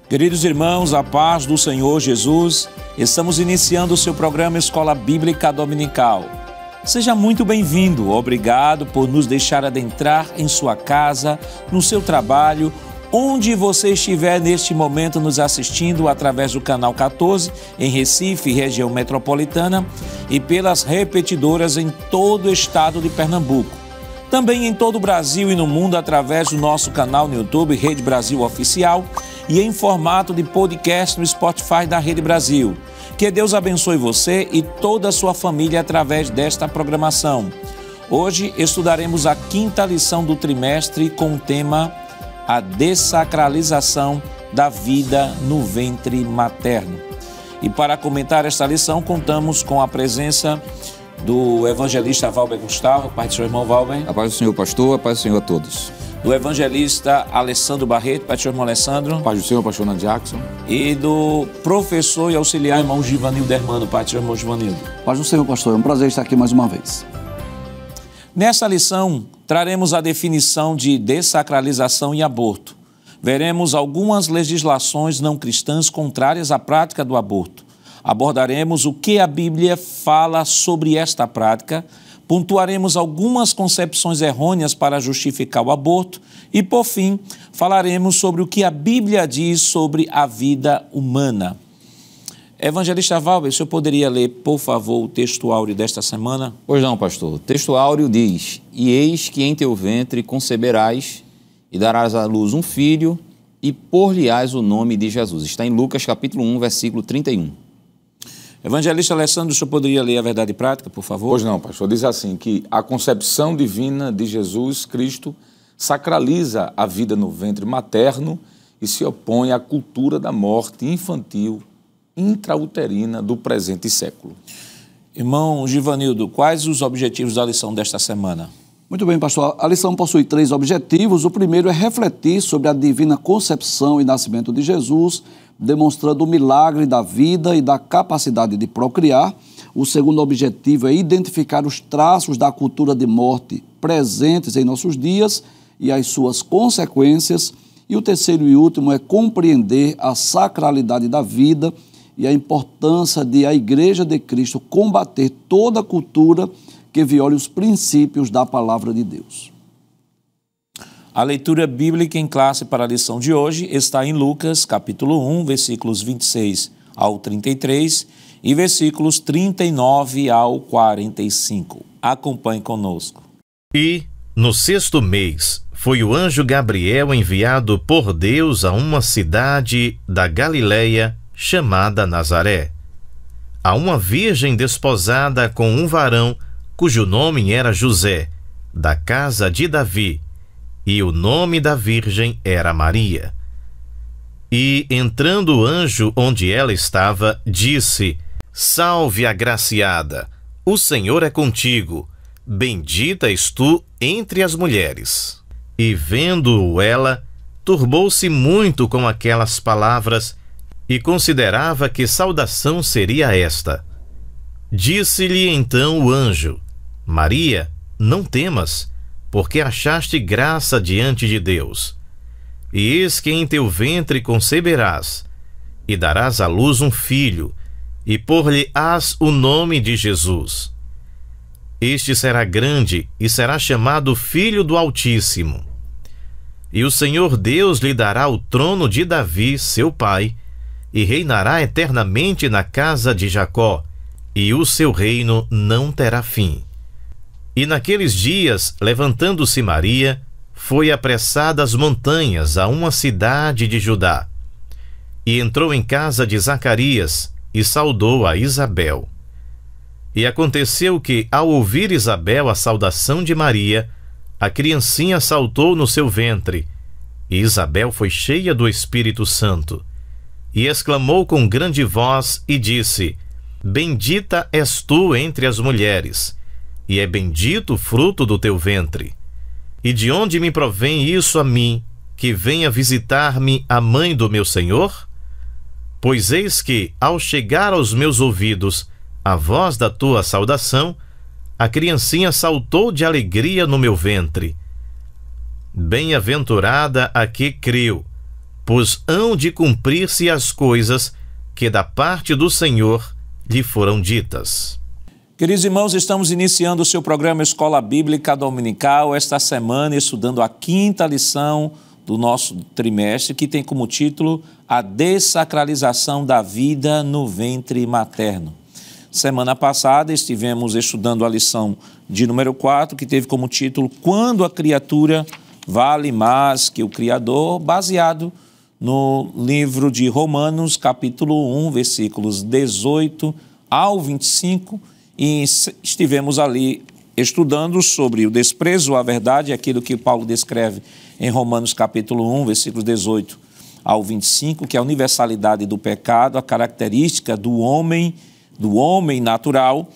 Queridos irmãos, a paz do Senhor Jesus, estamos iniciando o seu programa Escola Bíblica Dominical. Seja muito bem-vindo, obrigado por nos deixar adentrar em sua casa, no seu trabalho, onde você estiver neste momento nos assistindo através do canal 14, em Recife, região metropolitana, e pelas repetidoras em todo o estado de Pernambuco. Também em todo o Brasil e no mundo através do nosso canal no YouTube, Rede Brasil Oficial, e em formato de podcast no Spotify da Rede Brasil. Que Deus abençoe você e toda a sua família através desta programação. Hoje estudaremos a 5ª lição do trimestre com o tema A Dessacralização da Vida no Ventre Materno. E para comentar esta lição, contamos com a presença do evangelista Valber Gustavo. Pai do seu irmão Valber. A paz do Senhor, pastor. A paz do Senhor a todos. Do evangelista Alessandro Barreto. Pai do seu irmão Alessandro. A paz do Senhor, pastor Ana Jackson. E do professor e auxiliar irmão Givanildo Hermano. Pai do seu irmão Givanildo. Paz do Senhor, pastor. É um prazer estar aqui mais uma vez. Nesta lição, traremos a definição de dessacralização e aborto. Veremos algumas legislações não cristãs contrárias à prática do aborto. Abordaremos o que a Bíblia fala sobre esta prática, pontuaremos algumas concepções errôneas para justificar o aborto e, por fim, falaremos sobre o que a Bíblia diz sobre a vida humana. Evangelista Valber, o senhor poderia ler, por favor, o texto áureo desta semana? Pois não, pastor. O texto áureo diz: E eis que em teu ventre conceberás e darás à luz um filho e por-lhe-ás o nome de Jesus. Está em Lucas capítulo 1, versículo 31. Evangelista Alessandro, o senhor poderia ler a verdade prática, por favor? Pois não, pastor. Diz assim, que a concepção divina de Jesus Cristo sacraliza a vida no ventre materno e se opõe à cultura da morte infantil intrauterina do presente século. Irmão Givanildo, quais os objetivos da lição desta semana? Muito bem, pastor. A lição possui 3 objetivos. O primeiro é refletir sobre a divina concepção e nascimento de Jesus, demonstrando o milagre da vida e da capacidade de procriar. O segundo objetivo é identificar os traços da cultura de morte presentes em nossos dias e as suas consequências. E o terceiro e último é compreender a sacralidade da vida e a importância de a Igreja de Cristo combater toda cultura que viole os princípios da palavra de Deus. A leitura bíblica em classe para a lição de hoje está em Lucas, capítulo 1, versículos 26 ao 33 e versículos 39 ao 45. Acompanhe conosco. E, no 6º mês, foi o anjo Gabriel enviado por Deus a uma cidade da Galileia chamada Nazaré, a uma virgem desposada com um varão cujo nome era José, da casa de Davi, e o nome da virgem era Maria. E, entrando o anjo onde ela estava, disse: Salve, agraciada, o Senhor é contigo, bendita és tu entre as mulheres. E, vendo-o ela, turbou-se muito com aquelas palavras e considerava que saudação seria esta. Disse-lhe então o anjo: Maria, não temas, porque achaste graça diante de Deus. E eis que em teu ventre conceberás, e darás à luz um filho, e por-lhe-ás o nome de Jesus. Este será grande, e será chamado Filho do Altíssimo. E o Senhor Deus lhe dará o trono de Davi, seu pai, e reinará eternamente na casa de Jacó, e o seu reino não terá fim. E naqueles dias, levantando-se Maria, foi apressada às montanhas, a uma cidade de Judá. E entrou em casa de Zacarias, e saudou a Isabel. E aconteceu que, ao ouvir Isabel a saudação de Maria, a criancinha saltou no seu ventre, e Isabel foi cheia do Espírito Santo, e exclamou com grande voz e disse: Bendita és tu entre as mulheres, e é bendito o fruto do teu ventre. E de onde me provém isso a mim, que venha visitar-me a mãe do meu Senhor? Pois eis que, ao chegar aos meus ouvidos a voz da tua saudação, a criancinha saltou de alegria no meu ventre. Bem-aventurada a que creu, pois hão de cumprir-se as coisas que da parte do Senhor lhe foram ditas. Queridos irmãos, estamos iniciando o seu programa Escola Bíblica Dominical, esta semana estudando a 5ª lição do nosso trimestre, que tem como título A Dessacralização da Vida no Ventre Materno. Semana passada estivemos estudando a lição de número 4, que teve como título Quando a criatura vale mais que o Criador, baseado no livro de Romanos, capítulo 1, versículos 18 ao 25, e estivemos ali estudando sobre o desprezo à verdade, aquilo que Paulo descreve em Romanos, capítulo 1, versículos 18 ao 25, que é a universalidade do pecado, a característica do homem natural.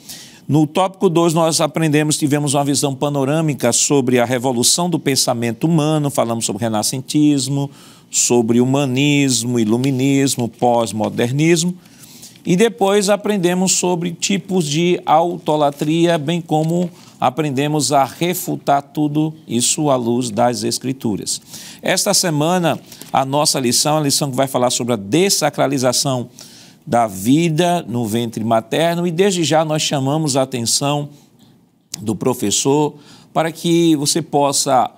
No tópico 2, nós tivemos uma visão panorâmica sobre a revolução do pensamento humano, falamos sobre renascentismo, sobre humanismo, iluminismo, pós-modernismo, e depois aprendemos sobre tipos de autolatria, bem como aprendemos a refutar tudo isso à luz das Escrituras. Esta semana, a nossa lição, a lição que vai falar sobre a dessacralização da vida no ventre materno, e desde já nós chamamos a atenção do professor para que você possa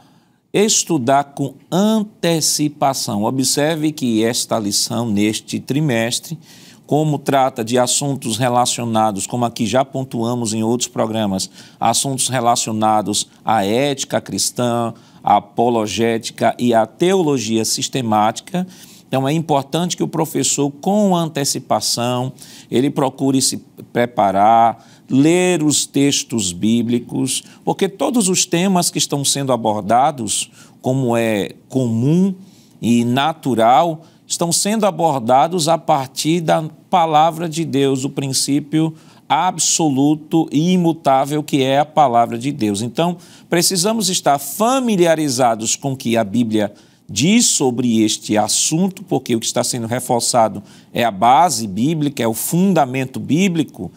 estudar com antecipação. Observe que esta lição, neste trimestre, como trata de assuntos relacionados, como aqui já pontuamos em outros programas, assuntos relacionados à ética cristã, à apologética e à teologia sistemática. Então, é importante que o professor, com antecipação, ele procure se preparar, ler os textos bíblicos, porque todos os temas que estão sendo abordados, como é comum e natural, estão sendo abordados a partir da palavra de Deus, o princípio absoluto e imutável que é a palavra de Deus. Então, precisamos estar familiarizados com o que a Bíblia diz sobre este assunto, porque o que está sendo reforçado é a base bíblica, é o fundamento bíblico,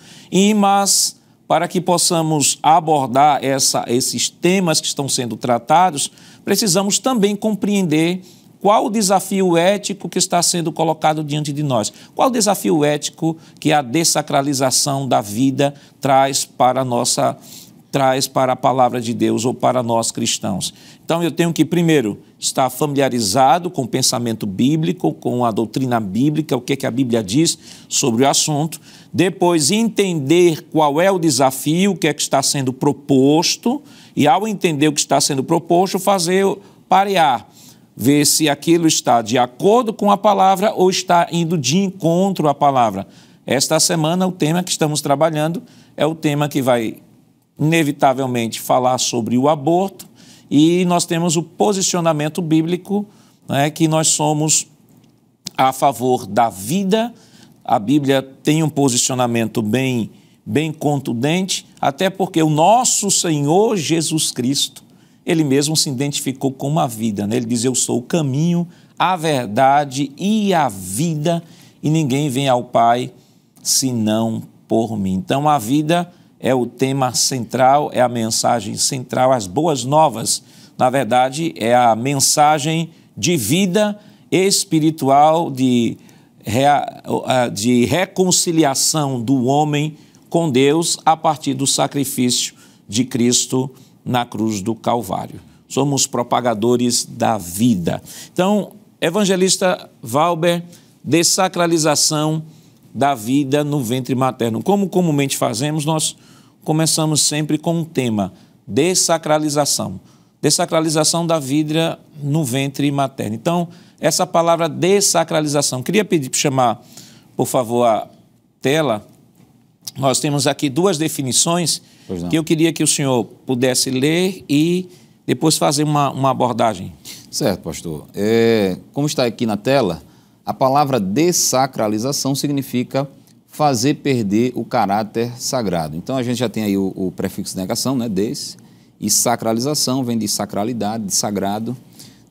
mas para que possamos abordar esses temas que estão sendo tratados, precisamos também compreender qual o desafio ético que está sendo colocado diante de nós, qual o desafio ético que a dessacralização da vida traz para a palavra de Deus ou para nós cristãos. Então, eu tenho que, primeiro, estar familiarizado com o pensamento bíblico, com a doutrina bíblica, o que a Bíblia diz sobre o assunto. Depois, entender qual é o desafio, o que é que está sendo proposto. E, ao entender o que está sendo proposto, parear, ver se aquilo está de acordo com a palavra ou está indo de encontro à palavra. Esta semana, o tema que estamos trabalhando é o tema que vai inevitavelmente falar sobre o aborto, e nós temos o posicionamento bíblico, né, que nós somos a favor da vida. A Bíblia tem um posicionamento bem contundente, até porque o nosso Senhor Jesus Cristo, ele mesmo se identificou com uma vida, né? Ele diz: eu sou o caminho, a verdade e a vida, e ninguém vem ao Pai senão por mim. Então, a vida é o tema central, é a mensagem central. As boas novas, na verdade, é a mensagem de vida espiritual, de reconciliação do homem com Deus a partir do sacrifício de Cristo na cruz do Calvário. Somos propagadores da vida. Então, evangelista Valber, dessacralização da vida no ventre materno. Como comumente fazemos, nós começamos sempre com um tema: dessacralização. Dessacralização da vida no ventre materno. Então, essa palavra dessacralização, queria pedir para chamar, por favor, a tela. Nós temos aqui duas definições que eu queria que o senhor pudesse ler e depois fazer uma abordagem. Certo, pastor. Como está aqui na tela, a palavra dessacralização significa fazer perder o caráter sagrado. Então, a gente já tem aí o prefixo de negação, né, des, e sacralização vem de sacralidade, de sagrado,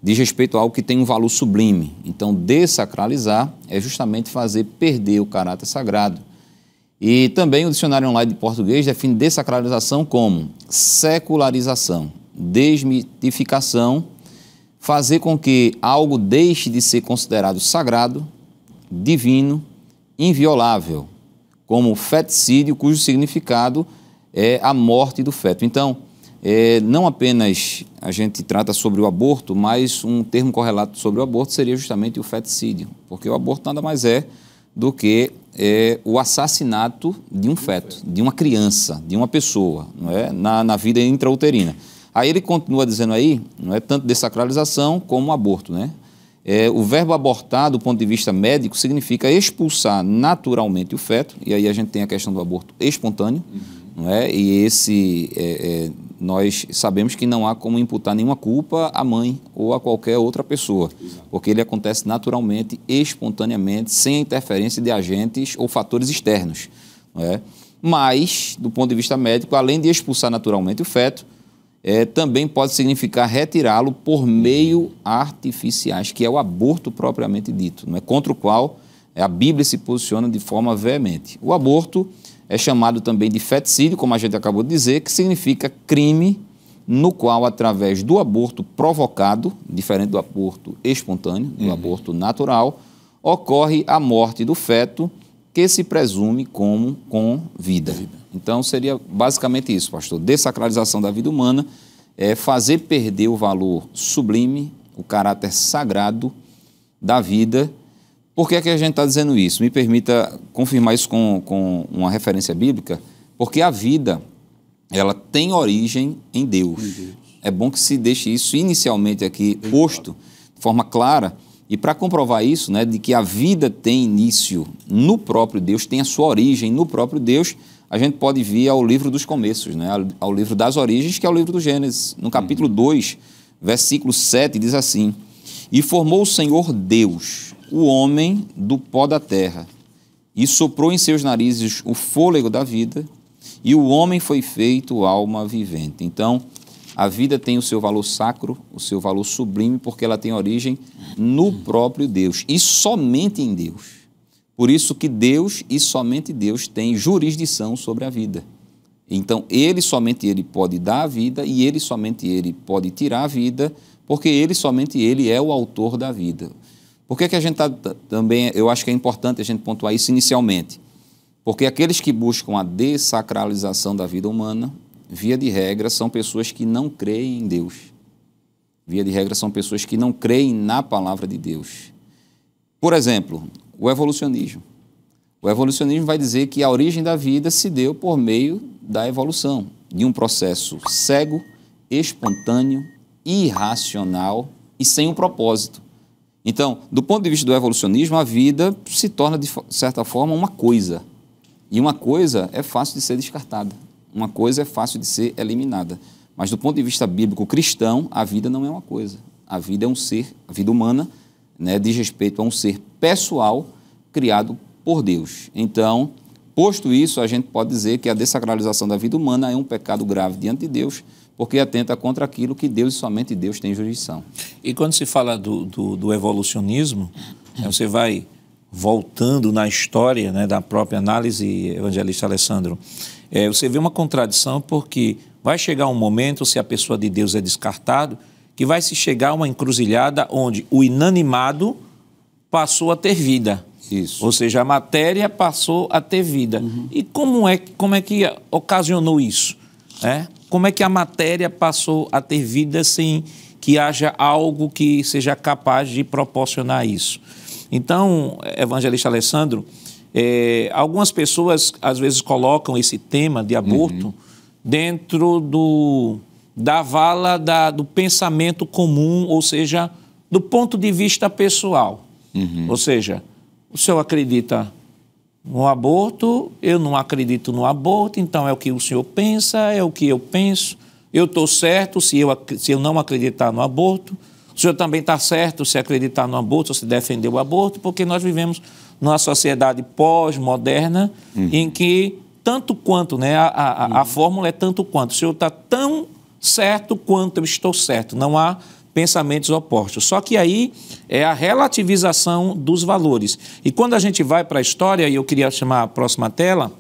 diz respeito a algo que tem um valor sublime. Então, dessacralizar é justamente fazer perder o caráter sagrado. E também o dicionário online de português define dessacralização como secularização, desmitificação, fazer com que algo deixe de ser considerado sagrado, divino, inviolável, como o feticídio, cujo significado é a morte do feto. Então, não apenas a gente trata sobre o aborto, mas um termo correlato sobre o aborto seria justamente o feticídio, porque o aborto nada mais é do que o assassinato de um feto, de uma criança, de uma pessoa, não é? na vida intrauterina. Aí ele continua dizendo aí, não é tanto dessacralização como aborto, né? O verbo abortar, do ponto de vista médico, significa expulsar naturalmente o feto, e aí a gente tem a questão do aborto espontâneo, não é? E nós sabemos que não há como imputar nenhuma culpa à mãe ou a qualquer outra pessoa, porque ele acontece naturalmente, espontaneamente, sem a interferência de agentes ou fatores externos, não é? Mas, do ponto de vista médico, além de expulsar naturalmente o feto, também pode significar retirá-lo por meio artificiais, que é o aborto propriamente dito, não é? Contra o qual a Bíblia se posiciona de forma veemente. O aborto é chamado também de feticídio, como a gente acabou de dizer, que significa crime no qual, através do aborto provocado, diferente do aborto espontâneo, do aborto natural, ocorre a morte do feto, que se presume como com vida. Então, seria basicamente isso, pastor. Dessacralização da vida humana é fazer perder o valor sublime, o caráter sagrado da vida. Por que é que a gente está dizendo isso? Me permita confirmar isso com uma referência bíblica, porque a vida, ela tem origem em Deus. É bom que se deixe isso inicialmente aqui posto, de forma clara, e para comprovar isso, né, de que a vida tem início no próprio Deus, tem a sua origem no próprio Deus, a gente pode vir ao livro dos começos, né, ao livro das origens, que é o livro do Gênesis. No capítulo 2, versículo 7, diz assim: "E formou o Senhor Deus o homem do pó da terra, e soprou em seus narizes o fôlego da vida, e o homem foi feito alma vivente." Então, a vida tem o seu valor sacro, o seu valor sublime, porque ela tem origem no próprio Deus, e somente em Deus. Por isso que Deus e somente Deus tem jurisdição sobre a vida. Então, somente Ele pode dar a vida, e somente Ele pode tirar a vida, porque somente Ele é o autor da vida. Por que a gente também, eu acho que é importante a gente pontuar isso inicialmente? Porque aqueles que buscam a dessacralização da vida humana, via de regra, são pessoas que não creem em Deus. Via de regra, são pessoas que não creem na palavra de Deus. Por exemplo, o evolucionismo. O evolucionismo vai dizer que a origem da vida se deu por meio da evolução, de um processo cego, espontâneo, irracional e sem um propósito. Então, do ponto de vista do evolucionismo, a vida se torna, de certa forma, uma coisa. E uma coisa é fácil de ser descartada. Uma coisa é fácil de ser eliminada. Mas, do ponto de vista bíblico cristão, a vida não é uma coisa. A vida é um ser, a vida humana, né, diz respeito a um ser pessoal criado por Deus. Então, posto isso, a gente pode dizer que a dessacralização da vida humana é um pecado grave diante de Deus, porque atenta contra aquilo que Deus e somente Deus tem jurisdição. E quando se fala do evolucionismo, você vai voltando na história, né, da própria análise, evangelista Alessandro, você vê uma contradição, porque vai chegar um momento, se a pessoa de Deus é descartado, que vai se chegar a uma encruzilhada onde o inanimado passou a ter vida. Isso. Ou seja, a matéria passou a ter vida. E como é que ocasionou isso? Como é que a matéria passou a ter vida sem que haja algo que seja capaz de proporcionar isso? Então, evangelista Alessandro, algumas pessoas às vezes colocam esse tema de aborto dentro da vala do pensamento comum, ou seja, do ponto de vista pessoal. Ou seja, o senhor acredita no aborto, eu não acredito no aborto, então é o que o senhor pensa, é o que eu penso, eu estou certo se eu não acreditar no aborto, o senhor também está certo se acreditar no aborto, se defender o aborto, porque nós vivemos numa sociedade pós-moderna em que tanto quanto, né, a fórmula é tanto quanto, o senhor está tão certo quanto eu estou certo, não há pensamentos opostos. Só que aí é a relativização dos valores. E quando a gente vai para a história, e eu queria chamar a próxima tela,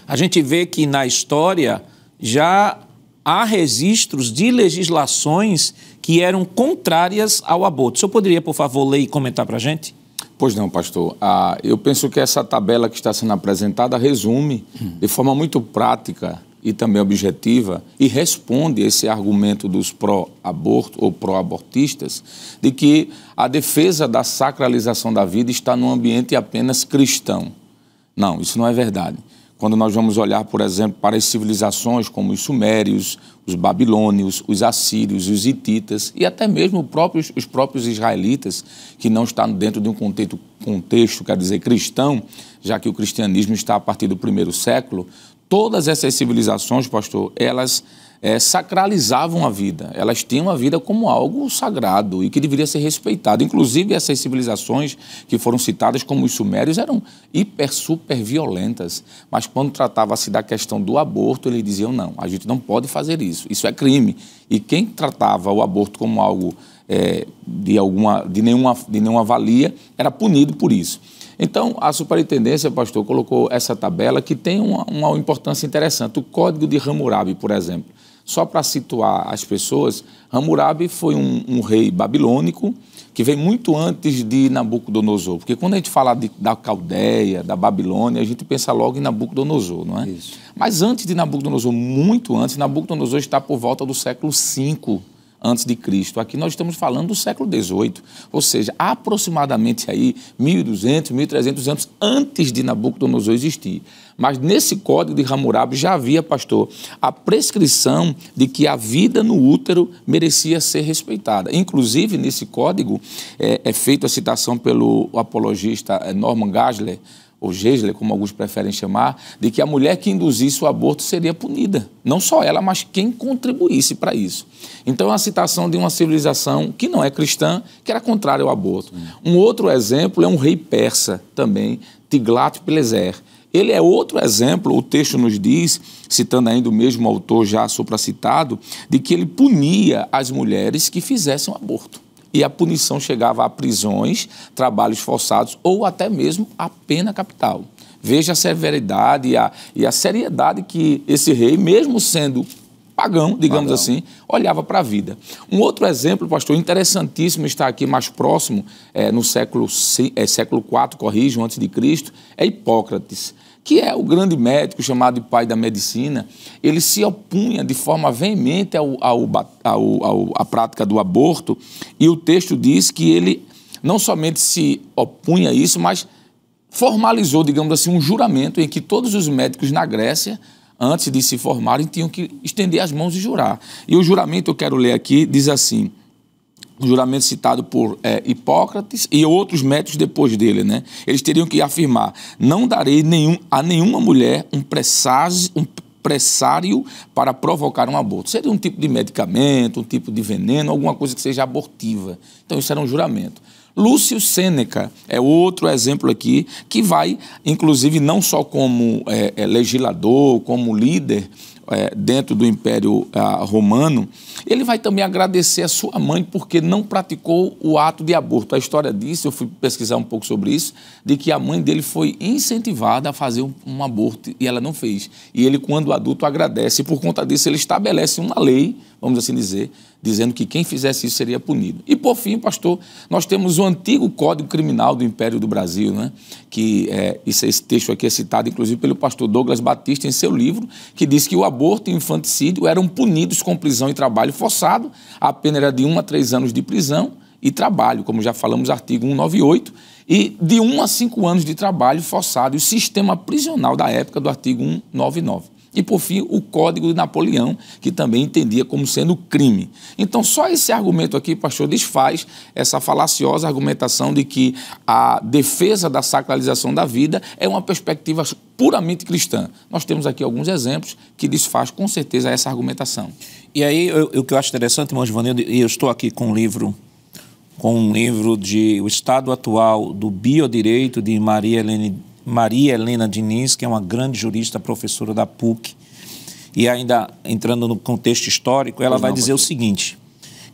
a gente vê que na história já há registros de legislações que eram contrárias ao aborto. O senhor poderia, por favor, ler e comentar para a gente? Pois não, pastor. Eu penso que essa tabela que está sendo apresentada resume de forma muito prática e também objetiva e responde esse argumento dos pró-aborto ou pró-abortistas de que a defesa da sacralização da vida está num ambiente apenas cristão. Não, isso não é verdade. Quando nós vamos olhar, por exemplo, para as civilizações como os sumérios, os babilônios, os assírios, os hititas e até mesmo os próprios israelitas, que não estão dentro de um contexto, quer dizer, cristão, já que o cristianismo está a partir do 1º século, todas essas civilizações, pastor, elas sacralizavam a vida. Elas tinham a vida como algo sagrado e que deveria ser respeitado. Inclusive, essas civilizações que foram citadas como os sumérios eram super violentas. Mas quando tratava-se da questão do aborto, eles diziam, não, a gente não pode fazer isso. Isso é crime. E quem tratava o aborto como algo de nenhuma valia era punido por isso. Então, a superintendência, pastor, colocou essa tabela que tem uma importância interessante. O Código de Hammurabi, por exemplo. Só para situar as pessoas, Hammurabi foi um rei babilônico que veio muito antes de Nabucodonosor. Porque quando a gente fala da Caldeia, da Babilônia, a gente pensa logo em Nabucodonosor, não é? Isso. Mas antes de Nabucodonosor, muito antes, Nabucodonosor está por volta do século V antes de Cristo. Aqui nós estamos falando do século XVIII, ou seja, aproximadamente aí 1.200, 1.300 anos antes de Nabucodonosor existir. Mas nesse Código de Hammurabi já havia, pastor, a prescrição de que a vida no útero merecia ser respeitada. Inclusive, nesse código é feita a citação pelo apologista Norman Geisler, ou Geisler, como alguns preferem chamar, de que a mulher que induzisse o aborto seria punida. Não só ela, mas quem contribuísse para isso. Então, é uma citação de uma civilização que não é cristã, que era contrária ao aborto. Um outro exemplo é um rei persa também, Tiglat-Pileser. Ele é outro exemplo, o texto nos diz, citando ainda o mesmo autor já supracitado, de que ele punia as mulheres que fizessem o aborto. E a punição chegava a prisões, trabalhos forçados ou até mesmo a pena capital. Veja a severidade e a seriedade que esse rei, mesmo sendo pagão, digamos assim, olhava para a vida. Um outro exemplo, pastor, interessantíssimo, está aqui mais próximo, no século IV, corrijo, antes de Cristo, é Hipócrates, que é o grande médico chamado de pai da medicina. Ele se opunha de forma veemente à prática do aborto, e o texto diz que ele não somente se opunha a isso, mas formalizou, digamos assim, um juramento em que todos os médicos na Grécia, antes de se formarem, tinham que estender as mãos e jurar. E o juramento, eu quero ler aqui, diz assim, um juramento citado por Hipócrates e outros médicos depois dele, né? Eles teriam que afirmar, não darei a nenhuma mulher um pressário para provocar um aborto. Seria um tipo de medicamento, um tipo de veneno, alguma coisa que seja abortiva. Então, isso era um juramento. Lúcio Sêneca é outro exemplo aqui, que vai, inclusive, não só como legislador, como líder dentro do Império Romano, ele vai também agradecer a sua mãe porque não praticou o ato de aborto. A história diz, eu fui pesquisar um pouco sobre isso, de que a mãe dele foi incentivada a fazer um aborto e ela não fez. E ele, quando adulto, agradece. E por conta disso, ele estabelece uma lei, vamos assim dizer, dizendo que quem fizesse isso seria punido. E, por fim, pastor, nós temos o antigo Código Criminal do Império do Brasil, né? Que esse texto aqui é citado, inclusive, pelo pastor Douglas Batista em seu livro, que diz que o aborto e o infanticídio eram punidos com prisão e trabalho forçado. A pena era de 1 a 3 anos de prisão e trabalho, como já falamos, artigo 198, e de 1 a 5 anos de trabalho forçado, e o sistema prisional da época do artigo 199. E, por fim, o Código de Napoleão, que também entendia como sendo crime. Então, só esse argumento aqui, pastor, desfaz essa falaciosa argumentação de que a defesa da sacralização da vida é uma perspectiva puramente cristã. Nós temos aqui alguns exemplos que desfaz, com certeza, essa argumentação. E aí, o que eu acho interessante, irmão Givanildo, e eu estou aqui com um livro de O Estado Atual do Biodireito, de Maria Helena Diniz, que é uma grande jurista, professora da PUC, e ainda entrando no contexto histórico, ela vai dizer o seguinte,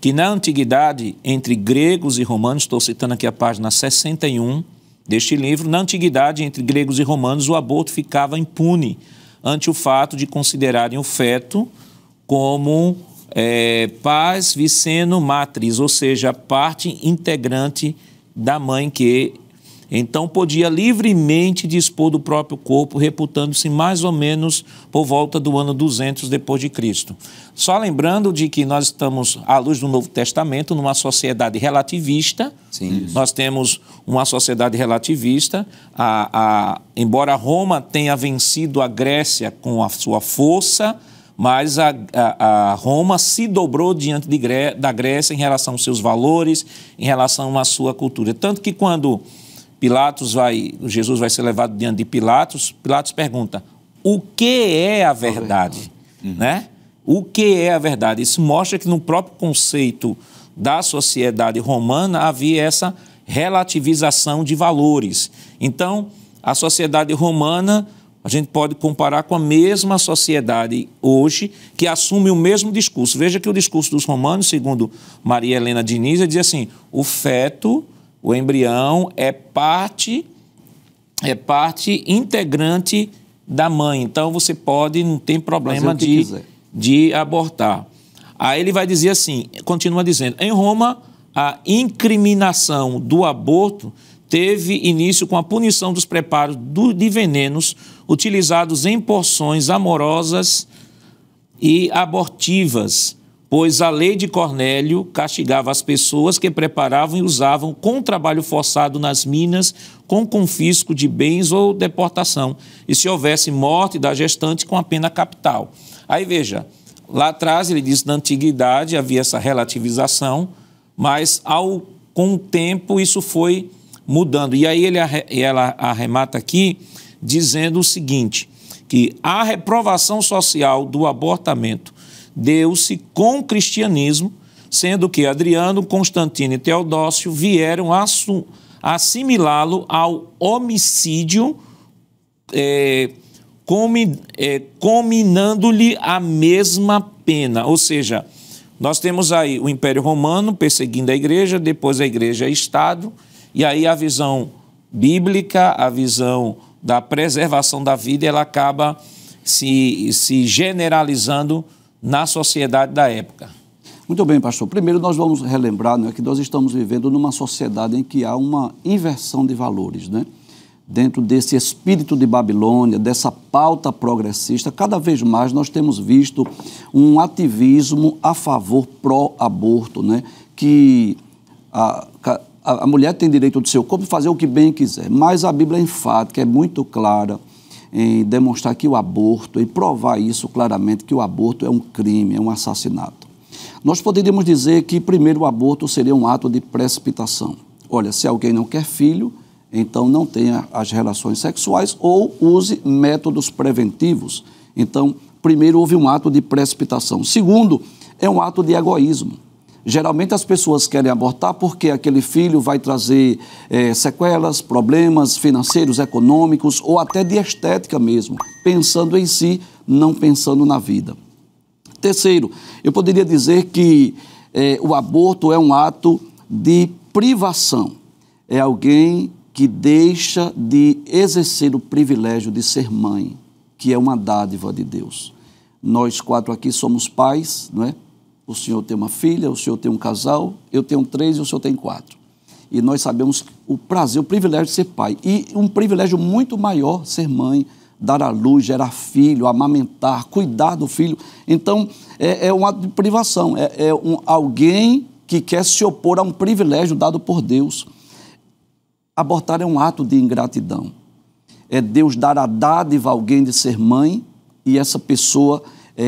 que na antiguidade, entre gregos e romanos, estou citando aqui a página 61 deste livro, na antiguidade, entre gregos e romanos, o aborto ficava impune ante o fato de considerarem o feto como pars viceno matris, ou seja, parte integrante da mãe que então podia livremente dispor do próprio corpo, reputando-se mais ou menos por volta do ano 200 depois de Cristo. Só lembrando de que nós estamos, à luz do Novo Testamento, numa sociedade relativista. Sim. Nós temos uma sociedade relativista. Embora Roma tenha vencido a Grécia com a sua força, mas a Roma se dobrou diante da Grécia em relação aos seus valores, em relação à sua cultura. Tanto que quando Jesus vai ser levado diante de Pilatos pergunta, o que é a verdade? Né? O que é a verdade? Isso mostra que no próprio conceito da sociedade romana havia essa relativização de valores. Então, a sociedade romana, a gente pode comparar com a mesma sociedade hoje, que assume o mesmo discurso. Veja que o discurso dos romanos, segundo Maria Helena Diniz, diz assim, o feto, o embrião é parte integrante da mãe. Então, você pode, não tem problema de abortar. Aí ele vai dizer assim, continua dizendo, em Roma, a incriminação do aborto teve início com a punição dos preparos de venenos utilizados em porções amorosas e abortivas, pois a lei de Cornélio castigava as pessoas que preparavam e usavam com trabalho forçado nas minas, com confisco de bens ou deportação, e se houvesse morte da gestante com a pena capital. Aí veja, lá atrás ele diz que na antiguidade havia essa relativização, mas com o tempo isso foi mudando. E aí ela arremata aqui dizendo o seguinte, que a reprovação social do abortamento deu-se com o cristianismo, sendo que Adriano, Constantino e Teodósio vieram assimilá-lo ao homicídio, combinando-lhe a mesma pena. Ou seja, nós temos aí o Império Romano perseguindo a igreja, depois a igreja é Estado, e aí a visão bíblica, a visão da preservação da vida, ela acaba se generalizando na sociedade da época. Muito bem, pastor. Primeiro nós vamos relembrar, né, que nós estamos vivendo numa sociedade em que há uma inversão de valores, né? Dentro desse espírito de Babilônia, dessa pauta progressista, cada vez mais nós temos visto um ativismo a favor pró-aborto, né? Que a mulher tem direito do seu corpo de fazer o que bem quiser, mas a Bíblia é enfática, é muito clara em demonstrar que o aborto, em provar isso claramente, que o aborto é um crime, é um assassinato. Nós poderíamos dizer que, primeiro, o aborto seria um ato de precipitação. Olha, se alguém não quer filho, então não tenha as relações sexuais ou use métodos preventivos. Então, primeiro, houve um ato de precipitação. Segundo, é um ato de egoísmo. Geralmente as pessoas querem abortar porque aquele filho vai trazer sequelas, problemas financeiros, econômicos ou até de estética mesmo, pensando em si, não pensando na vida. Terceiro, eu poderia dizer que o aborto é um ato de privação. É alguém que deixa de exercer o privilégio de ser mãe, que é uma dádiva de Deus. Nós 4 aqui somos pais, não é? O senhor tem uma filha, o senhor tem um casal, eu tenho 3 e o senhor tem 4. E nós sabemos o prazer, o privilégio de ser pai. E um privilégio muito maior, ser mãe, dar à luz, gerar filho, amamentar, cuidar do filho. Então, é um ato de privação, alguém que quer se opor a um privilégio dado por Deus. Abortar é um ato de ingratidão. É Deus dar a dádiva a alguém de ser mãe e essa pessoa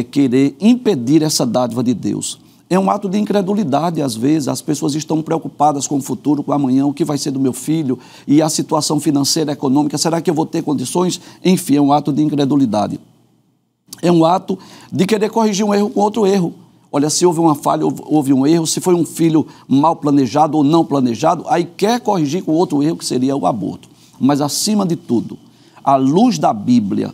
querer impedir essa dádiva de Deus. É um ato de incredulidade, às vezes, as pessoas estão preocupadas com o futuro, com amanhã, o que vai ser do meu filho e a situação financeira, econômica, será que eu vou ter condições? Enfim, é um ato de incredulidade. É um ato de querer corrigir um erro com outro erro. Olha, se houve uma falha, houve um erro, se foi um filho mal planejado ou não planejado, aí quer corrigir com outro erro, que seria o aborto. Mas, acima de tudo, à luz da Bíblia,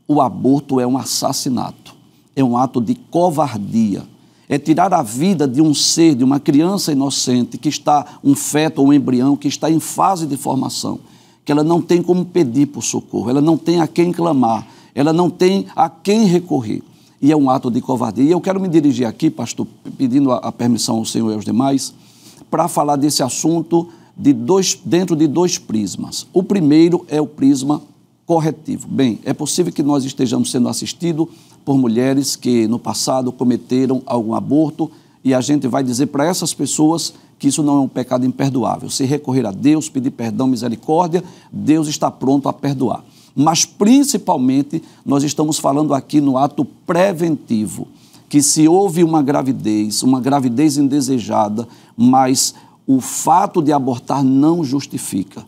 o aborto é um assassinato. É um ato de covardia, é tirar a vida de um ser, de uma criança inocente, que está, um feto ou um embrião, que está em fase de formação, que ela não tem como pedir por socorro, ela não tem a quem clamar, ela não tem a quem recorrer. e é um ato de covardia. E eu quero me dirigir aqui, pastor, pedindo a permissão ao senhor e aos demais, para falar desse assunto dentro de dois prismas. O primeiro é o prisma corretivo. Bem, é possível que nós estejamos sendo assistidos por mulheres que no passado cometeram algum aborto, e a gente vai dizer para essas pessoas que isso não é um pecado imperdoável. Se recorrer a Deus, pedir perdão, misericórdia, Deus está pronto a perdoar. Mas, principalmente, nós estamos falando aqui no ato preventivo, que se houve uma gravidez indesejada, mas o fato de abortar não justifica.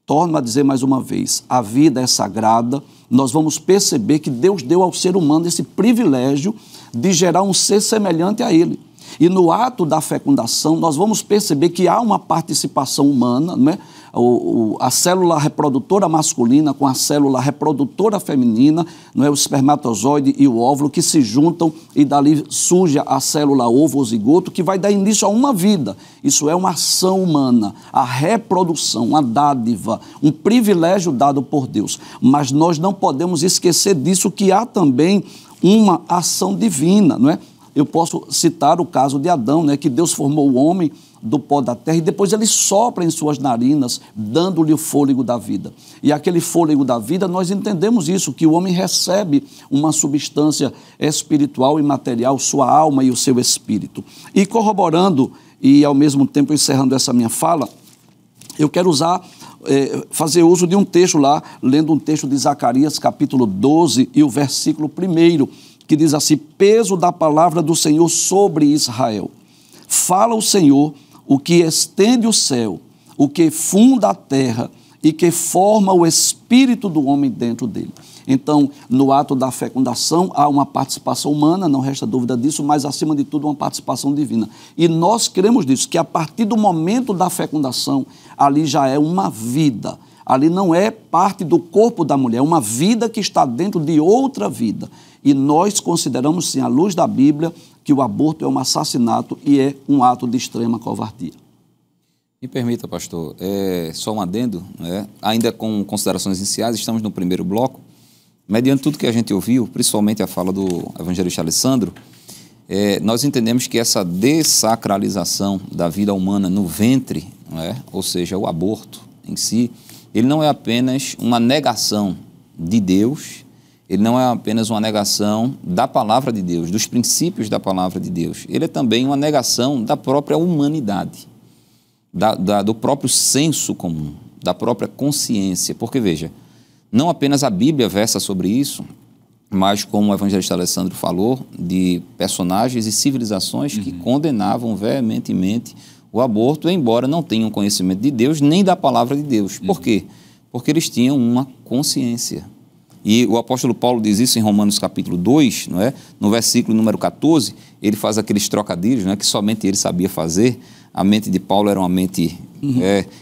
Torno a dizer mais uma vez, a vida é sagrada, nós vamos perceber que Deus deu ao ser humano esse privilégio de gerar um ser semelhante a ele. E no ato da fecundação, nós vamos perceber que há uma participação humana, não é? A célula reprodutora masculina com a célula reprodutora feminina, não é? O espermatozoide e o óvulo que se juntam e dali surge a célula ovo ou zigoto que vai dar início a uma vida. Isso é uma ação humana, a reprodução, uma dádiva, um privilégio dado por Deus. Mas nós não podemos esquecer disso, que há também uma ação divina, não é? Eu posso citar o caso de Adão, né, que Deus formou o homem do pó da terra e depois ele sopra em suas narinas, dando-lhe o fôlego da vida. E aquele fôlego da vida, nós entendemos isso, que o homem recebe uma substância espiritual e material, sua alma e o seu espírito. E corroborando e ao mesmo tempo encerrando essa minha fala, eu quero fazer uso de um texto lá, lendo um texto de Zacarias, capítulo 12 e o versículo 1, que diz assim: peso da palavra do Senhor sobre Israel. Fala o Senhor, o que estende o céu, o que funda a terra e que forma o espírito do homem dentro dele. Então, no ato da fecundação, há uma participação humana, não resta dúvida disso, mas, acima de tudo, uma participação divina. E nós cremos nisso, que a partir do momento da fecundação, ali já é uma vida. Ali não é parte do corpo da mulher, é uma vida que está dentro de outra vida. E nós consideramos, sim, à luz da Bíblia, que o aborto é um assassinato e é um ato de extrema covardia. Me permita, pastor, só um adendo, né? Ainda com considerações iniciais, estamos no primeiro bloco. Mediante tudo que a gente ouviu, principalmente a fala do evangelista Alessandro, nós entendemos que essa dessacralização da vida humana no ventre, né? Ou seja, o aborto em si, ele não é apenas uma negação de Deus, ele não é apenas uma negação da palavra de Deus, dos princípios da palavra de Deus. Ele é também uma negação da própria humanidade, do próprio senso comum, da própria consciência. Porque, veja, não apenas a Bíblia versa sobre isso, mas, como o evangelista Alessandro falou, de personagens e civilizações que condenavam veementemente o aborto, embora não tenham conhecimento de Deus nem da palavra de Deus. Por quê? Porque eles tinham uma consciência. E o apóstolo Paulo diz isso em Romanos capítulo 2, não é? No versículo número 14, ele faz aqueles trocadilhos, não é? Que somente ele sabia fazer. A mente de Paulo era uma mente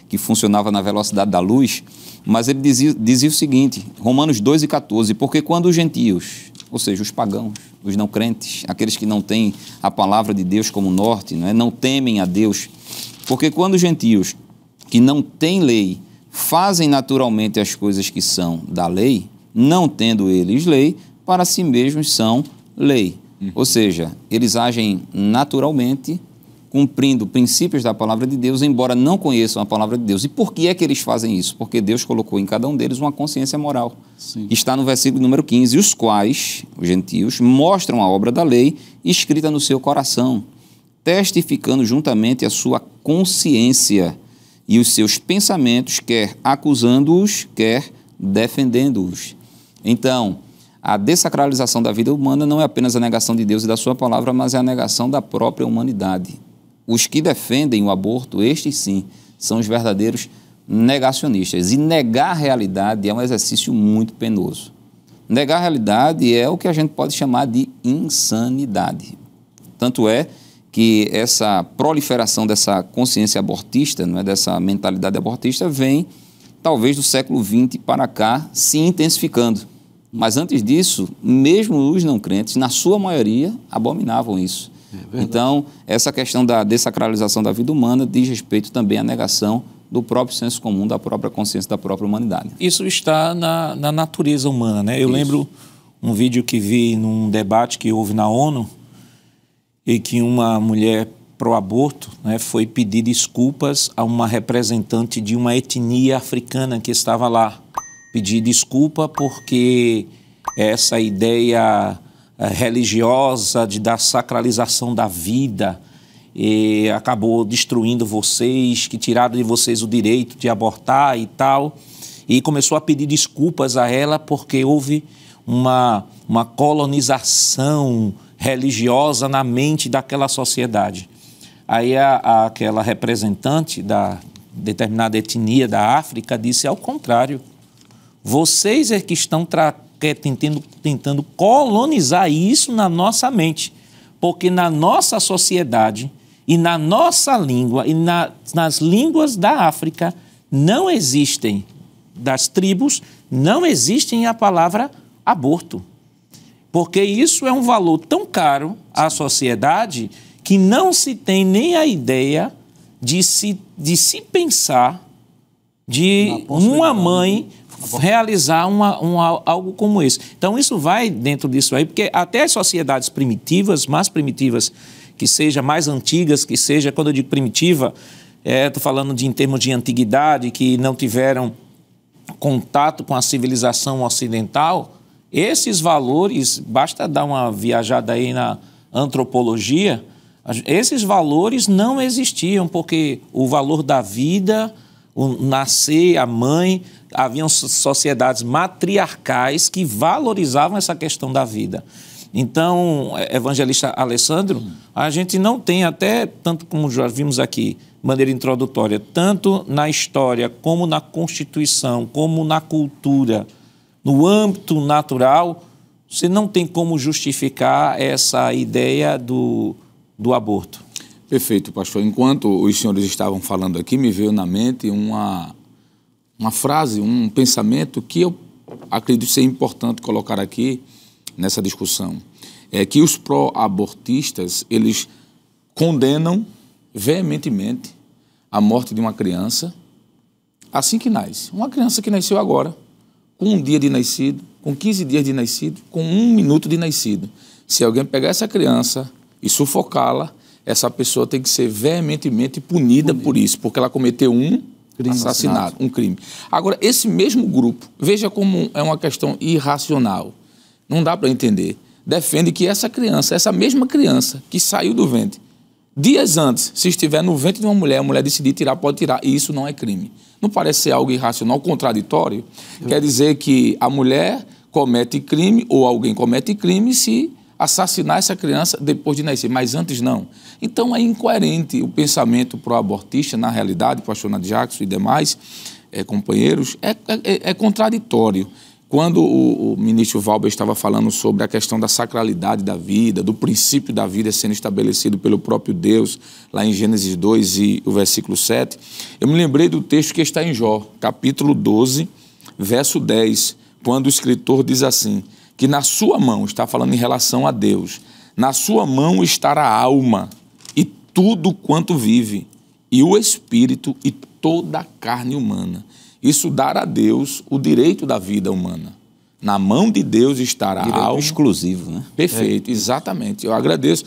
que funcionava na velocidade da luz, mas ele dizia o seguinte, Romanos 2 e 14, porque quando os gentios, ou seja, os pagãos, os não crentes, aqueles que não têm a palavra de Deus como norte, não temem a Deus, porque quando os gentios que não têm lei fazem naturalmente as coisas que são da lei, não tendo eles lei, para si mesmos são lei. Ou seja, eles agem naturalmente, cumprindo princípios da palavra de Deus, embora não conheçam a palavra de Deus. E por que é que eles fazem isso? Porque Deus colocou em cada um deles uma consciência moral. Sim. Está no versículo número 15, os quais, os gentios, mostram a obra da lei escrita no seu coração, testificando juntamente a sua consciência e os seus pensamentos, quer acusando-os, quer defendendo-os. Então, a dessacralização da vida humana não é apenas a negação de Deus e da sua palavra, mas é a negação da própria humanidade. Os que defendem o aborto, estes sim, são os verdadeiros negacionistas. E negar a realidade é um exercício muito penoso. Negar a realidade é o que a gente pode chamar de insanidade. Tanto é que essa proliferação dessa consciência abortista, não é, dessa mentalidade abortista, vem talvez do século XX para cá se intensificando. Mas antes disso, mesmo os não crentes, na sua maioria, abominavam isso. Então, essa questão da dessacralização da vida humana diz respeito também à negação do próprio senso comum, da própria consciência da própria humanidade. Isso está na natureza humana, né? Eu lembro um vídeo que vi num debate que houve na ONU e que uma mulher pró-aborto, né, foi pedir desculpas a uma representante de uma etnia africana que estava lá. Pedir desculpa porque essa ideia religiosa da sacralização da vida e acabou destruindo vocês, que tiraram de vocês o direito de abortar e tal. E começou a pedir desculpas a ela porque houve uma colonização religiosa na mente daquela sociedade. Aí aquela representante da determinada etnia da África disse ao contrário. Vocês é que estão tentando colonizar isso na nossa mente, porque na nossa sociedade e na nossa língua e nas línguas da África não existem, das tribos, não existem a palavra aborto. Porque isso é um valor tão caro à sociedade que não se tem nem a ideia de se pensar de uma mãe realizar algo como esse. Então, isso vai dentro disso aí, porque até as sociedades primitivas, mais primitivas, que seja mais antigas, que seja, quando eu digo primitiva, estou falando em termos de antiguidade, que não tiveram contato com a civilização ocidental, esses valores, basta dar uma viajada aí na antropologia, esses valores não existiam, porque o valor da vida, o nascer, a mãe, haviam sociedades matriarcais que valorizavam essa questão da vida. Então, evangelista Alessandro, a gente não tem até, tanto como já vimos aqui, de maneira introdutória, tanto na história, como na Constituição, como na cultura, no âmbito natural, você não tem como justificar essa ideia do aborto. Perfeito, pastor. Enquanto os senhores estavam falando aqui, me veio na mente uma frase, um pensamento que eu acredito ser importante colocar aqui nessa discussão. É que os pró-abortistas, eles condenam veementemente a morte de uma criança assim que nasce. Uma criança que nasceu agora, com um dia de nascido, com 15 dias de nascido, com 1 minuto de nascido. Se alguém pegar essa criança e sufocá-la, essa pessoa tem que ser veementemente punida por isso, porque ela cometeu um assassinato, um crime. Agora, esse mesmo grupo, veja como é uma questão irracional, não dá para entender, defende que essa criança, essa mesma criança que saiu do ventre, dias antes, se estiver no ventre de uma mulher, a mulher decidir tirar, pode tirar, e isso não é crime. Não parece ser algo irracional, contraditório? Quer dizer que a mulher comete crime, ou alguém comete crime, se assassinar essa criança depois de nascer, mas antes não. Então é incoerente o pensamento pró-abortista, na realidade, pastor Nadir Jackson e demais companheiros, é contraditório. Quando o ministro Valber estava falando sobre a questão da sacralidade da vida, do princípio da vida sendo estabelecido pelo próprio Deus, lá em Gênesis 2 e o versículo 7, eu me lembrei do texto que está em Jó, capítulo 12, verso 10, quando o escritor diz assim, que na sua mão, está falando em relação a Deus, na sua mão estará a alma e tudo quanto vive, e o espírito e toda a carne humana. Isso dará a Deus o direito da vida humana. Na mão de Deus estará a alma. Exclusivo, né? Perfeito, exatamente. Eu agradeço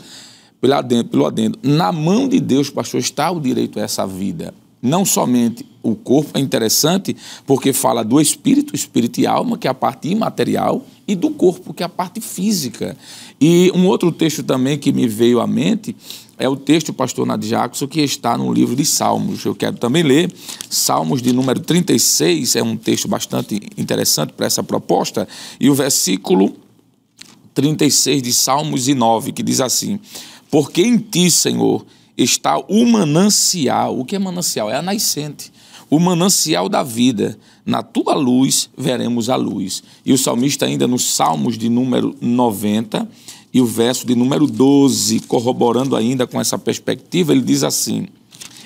pelo adendo. Na mão de Deus, pastor, está o direito a essa vida. Não somente o corpo, é interessante, porque fala do espírito e alma, que é a parte imaterial, e do corpo, que é a parte física. E um outro texto também que me veio à mente é o texto, pastor Nadir Jackson, que está no livro de Salmos. Eu quero também ler Salmos de número 36, é um texto bastante interessante para essa proposta, e o versículo 36 de Salmos 9, que diz assim, porque em ti, Senhor, está o manancial. O que é manancial? É a nascente. O manancial da vida. Na tua luz veremos a luz. E o salmista ainda nos Salmos de número 90 e o verso de número 12, corroborando ainda com essa perspectiva, ele diz assim,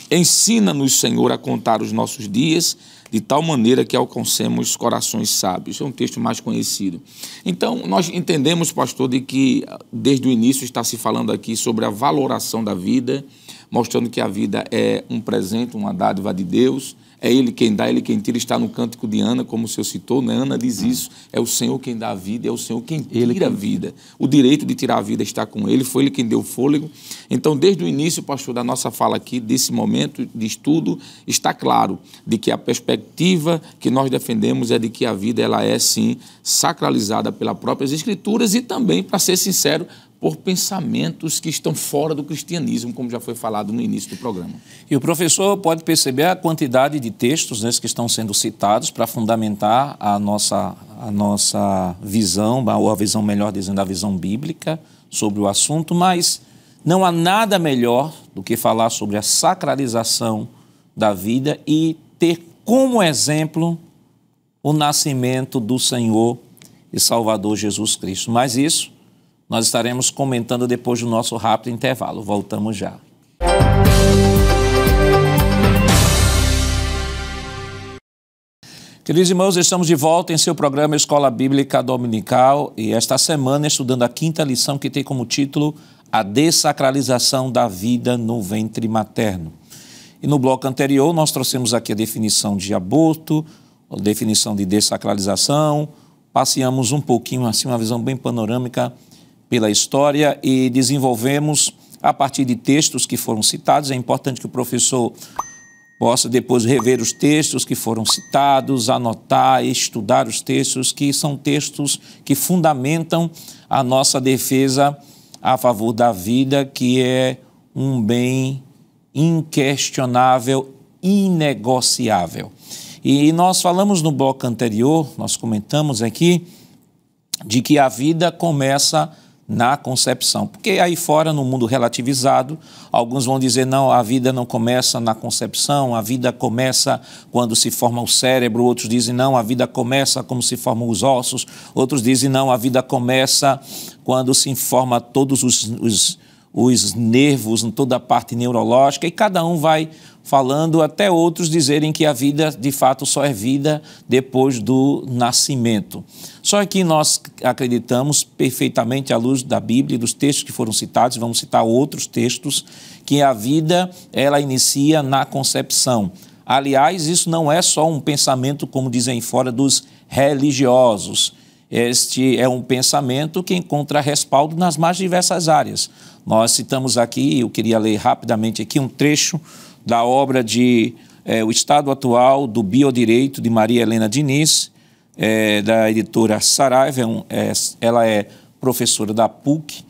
ensina-nos, Senhor, a contar os nossos dias de tal maneira que alcancemos corações sábios. É um texto mais conhecido. Então, nós entendemos, pastor, de que desde o início está se falando aqui sobre a valoração da vida, mostrando que a vida é um presente, uma dádiva de Deus. é Ele quem dá, Ele quem tira, está no cântico de Ana, como o senhor citou, né? Ana diz isso, é o Senhor quem dá a vida, é o Senhor quem tira a vida. O direito de tirar a vida está com Ele, foi Ele quem deu o fôlego. Então, desde o início, pastor, da nossa fala aqui, desse momento de estudo, está claro de que a perspectiva que nós defendemos é de que a vida, ela é, sim, sacralizada pelas próprias Escrituras e também, para ser sincero, por pensamentos que estão fora do cristianismo, como já foi falado no início do programa. E o professor pode perceber a quantidade de textos, né, que estão sendo citados para fundamentar a nossa visão, ou a visão, melhor dizendo, a visão bíblica sobre o assunto, mas não há nada melhor do que falar sobre a sacralização da vida e ter como exemplo o nascimento do Senhor e Salvador Jesus Cristo. Mas isso nós estaremos comentando depois do nosso rápido intervalo. Voltamos já. Queridos irmãos, estamos de volta em seu programa Escola Bíblica Dominical e esta semana estudando a 5ª lição que tem como título A Dessacralização da Vida no Ventre Materno. E no bloco anterior nós trouxemos aqui a definição de aborto, a definição de dessacralização, passeamos um pouquinho assim, uma visão bem panorâmica pela história e desenvolvemos a partir de textos que foram citados. É importante que o professor possa depois rever os textos que foram citados, anotar, estudar os textos, que são textos que fundamentam a nossa defesa a favor da vida, que é um bem inquestionável, inegociável. E nós falamos no bloco anterior, nós comentamos aqui, de que a vida começa na concepção, porque aí fora, no mundo relativizado, alguns vão dizer, não, a vida não começa na concepção, a vida começa quando se forma o cérebro, outros dizem, não, a vida começa como se formam os ossos, outros dizem, não, a vida começa quando se forma todos os nervos, toda a parte neurológica, e cada um vai falando, até outros dizerem que a vida, de fato, só é vida depois do nascimento. Só que nós acreditamos perfeitamente à luz da Bíblia e dos textos que foram citados, vamos citar outros textos, que a vida, ela inicia na concepção. Aliás, isso não é só um pensamento, como dizem fora, dos religiosos. Este é um pensamento que encontra respaldo nas mais diversas áreas. Nós citamos aqui, eu queria ler rapidamente aqui um trecho da obra de O Estado Atual do Biodireito, de Maria Helena Diniz, da editora Saraiva. Ela é professora da PUC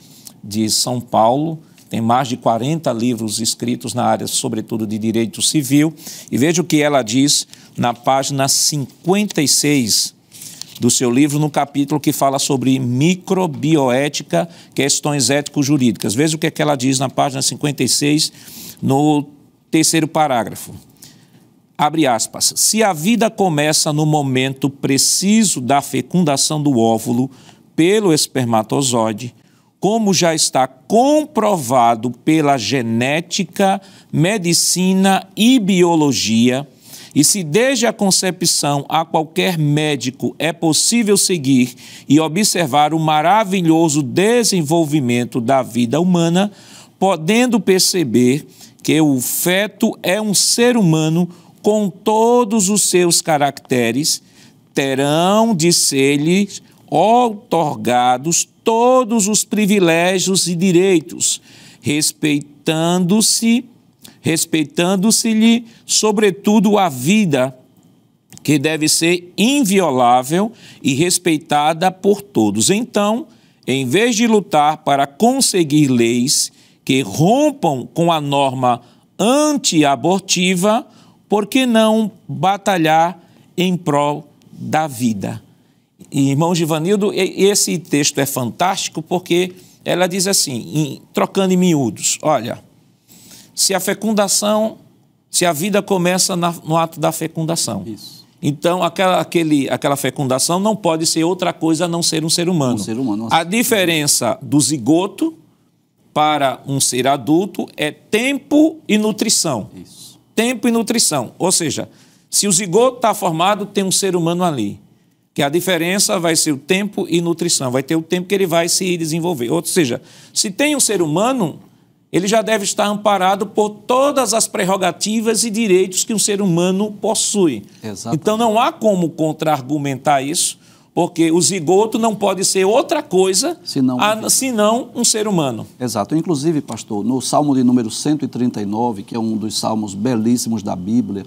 de São Paulo, tem mais de 40 livros escritos na área, sobretudo de direito civil, e veja o que ela diz na página 56 do seu livro, no capítulo que fala sobre microbioética, questões ético-jurídicas. Veja o que ela diz na página 56, no 3º parágrafo. Abre aspas. Se a vida começa no momento preciso da fecundação do óvulo pelo espermatozoide, como já está comprovado pela genética, medicina e biologia, e se desde a concepção a qualquer médico é possível seguir e observar o maravilhoso desenvolvimento da vida humana, podendo perceber que o feto é um ser humano com todos os seus caracteres, terão de ser-lhes outorgados todos os privilégios e direitos, respeitando-se-lhe, sobretudo, a vida, que deve ser inviolável e respeitada por todos. Então, em vez de lutar para conseguir leis que rompam com a norma anti-abortiva, por que não batalhar em prol da vida? E, irmão Givanildo, esse texto é fantástico porque ela diz assim, trocando em miúdos, olha, se a vida começa no ato da fecundação, isso. Então aquela fecundação não pode ser outra coisa a não ser um ser humano. Um ser humano. A diferença do zigoto para um ser adulto é tempo e nutrição. Isso. Tempo e nutrição. Ou seja, se o zigoto está formado, tem um ser humano ali. Que a diferença vai ser o tempo e nutrição. Vai ter o tempo que ele vai se desenvolver. Ou seja, se tem um ser humano, ele já deve estar amparado por todas as prerrogativas e direitos que um ser humano possui. Exatamente. Então não há como contra-argumentar isso, porque o zigoto não pode ser outra coisa senão um ser humano. Exato. Inclusive, pastor, no Salmo de número 139, que é um dos salmos belíssimos da Bíblia,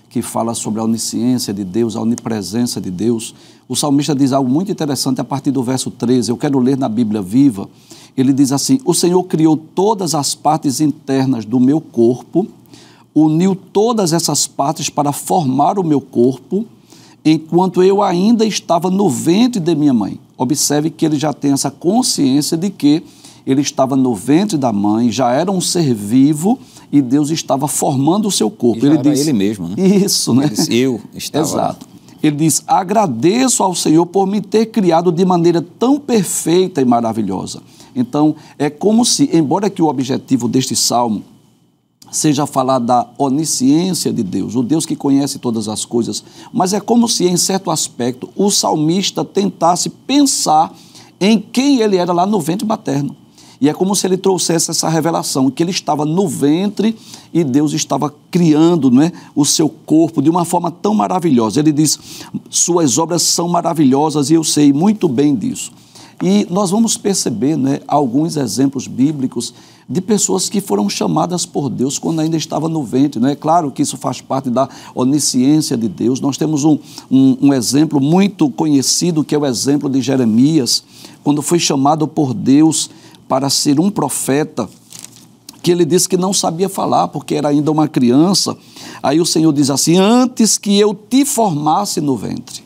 que fala sobre a onisciência de Deus, a onipresença de Deus, o salmista diz algo muito interessante a partir do verso 13. Eu quero ler na Bíblia Viva. Ele diz assim: o Senhor criou todas as partes internas do meu corpo, uniu todas essas partes para formar o meu corpo, enquanto eu ainda estava no ventre de minha mãe. Observe que ele já tem essa consciência de que ele estava no ventre da mãe, já era um ser vivo e Deus estava formando o seu corpo. E já era ele mesmo, né? Isso, né? Ele disse, eu estava Exato. Ele diz: agradeço ao Senhor por me ter criado de maneira tão perfeita e maravilhosa. Então, é como se, embora que o objetivo deste salmo seja falar da onisciência de Deus, o Deus que conhece todas as coisas, mas é como se, em certo aspecto, o salmista tentasse pensar em quem ele era lá no ventre materno. E é como se ele trouxesse essa revelação, que ele estava no ventre e Deus estava criando, não é, o seu corpo de uma forma tão maravilhosa. Ele diz: suas obras são maravilhosas e eu sei muito bem disso. E nós vamos perceber, né, alguns exemplos bíblicos de pessoas que foram chamadas por Deus quando ainda estava no ventre. Não é claro que isso faz parte da onisciência de Deus. Nós temos um exemplo muito conhecido, que é o exemplo de Jeremias, quando foi chamado por Deus para ser um profeta, que ele disse que não sabia falar, porque era ainda uma criança. Aí o Senhor diz assim: antes que eu te formasse no ventre,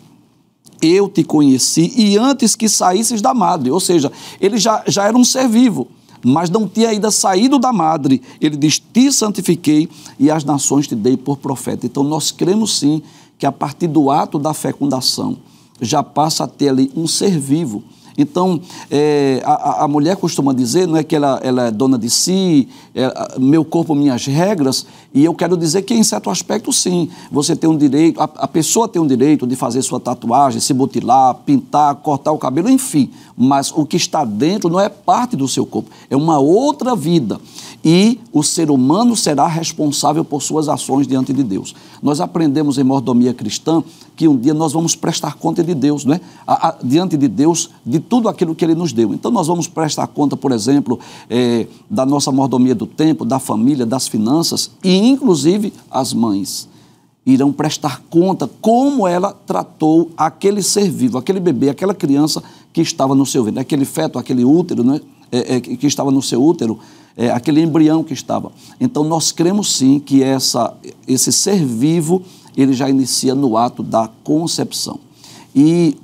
eu te conheci, e antes que saísses da madre. Ou seja, ele já era um ser vivo, mas não tinha ainda saído da madre. Ele diz: te santifiquei e as nações te dei por profeta. Então nós cremos sim que a partir do ato da fecundação já passa a ter ali um ser vivo. Então, a mulher costuma dizer, não é, que ela é dona de si, meu corpo, minhas regras, e eu quero dizer que, em certo aspecto, sim, você tem um direito, a pessoa tem um direito de fazer sua tatuagem, se mutilar, pintar, cortar o cabelo, enfim, mas o que está dentro não é parte do seu corpo, é uma outra vida. E o ser humano será responsável por suas ações diante de Deus. Nós aprendemos em mordomia cristã que um dia nós vamos prestar conta de Deus, não é? Diante de Deus, de tudo aquilo que Ele nos deu. Então nós vamos prestar conta, por exemplo, da nossa mordomia do tempo, da família, das finanças, e inclusive as mães irão prestar conta como ela tratou aquele ser vivo, aquele bebê, aquela criança que estava no seu ventre, aquele feto, aquele útero, não é? Que estava no seu útero, aquele embrião que estava. Então nós cremos sim que esse ser vivo, ele já inicia no ato da concepção. E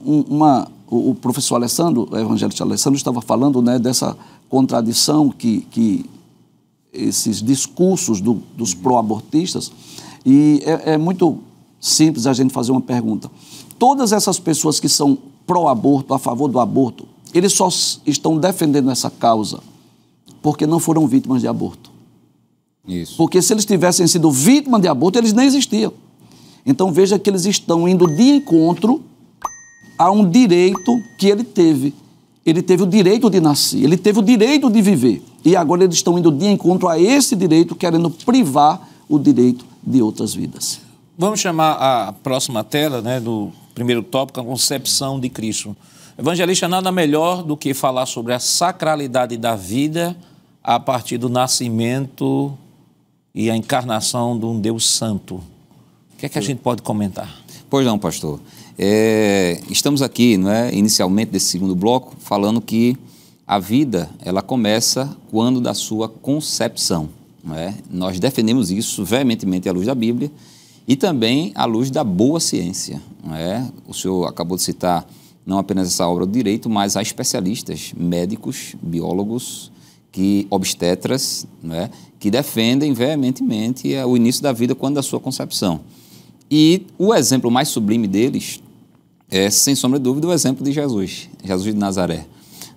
o professor Alessandro, o evangelista Alessandro, estava falando, né, dessa contradição que esses discursos dos pró-abortistas, e é muito simples a gente fazer uma pergunta. Todas essas pessoas que são pró-aborto, a favor do aborto, eles só estão defendendo essa causa porque não foram vítimas de aborto. Isso. Porque se eles tivessem sido vítimas de aborto, eles nem existiam. Então veja que eles estão indo de encontro a um direito que ele teve. Ele teve o direito de nascer, ele teve o direito de viver. E agora eles estão indo de encontro a esse direito, querendo privar o direito de outras vidas. Vamos chamar a próxima tela, né, do primeiro tópico, a concepção de Cristo. Evangelista, nada melhor do que falar sobre a sacralidade da vida a partir do nascimento e a encarnação de um Deus santo. O que é que a gente pode comentar? Pois não, pastor. Estamos aqui, não é, inicialmente desse segundo bloco, falando que a vida ela começa quando da sua concepção. Não é? Nós defendemos isso veementemente à luz da Bíblia e também à luz da boa ciência. Não é? O senhor acabou de citar não apenas essa obra do direito, mas há especialistas, médicos, biólogos, obstetras, não é? Que defendem veementemente o início da vida quando da sua concepção. E o exemplo mais sublime deles é, sem sombra de dúvida, o exemplo de Jesus, Jesus de Nazaré.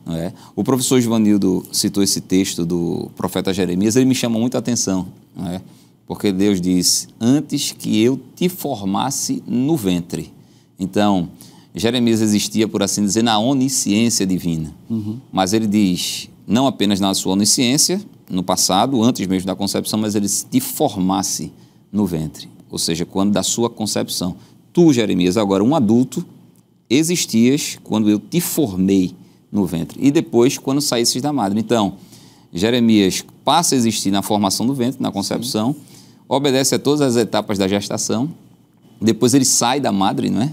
Não é? O professor Givanildo citou esse texto do profeta Jeremias, ele me chama muito a atenção, não é? Porque Deus diz, antes que eu te formasse no ventre. Então, Jeremias existia, por assim dizer, na onisciência divina. Mas ele diz, não apenas na sua onisciência, no passado, antes mesmo da concepção, mas ele te formasse no ventre. Ou seja, quando da sua concepção. Tu, Jeremias, agora um adulto, existias quando eu te formei no ventre. E depois, quando saísses da madre. Então, Jeremias passa a existir na formação do ventre, na concepção, obedece a todas as etapas da gestação. Depois ele sai da madre, não é?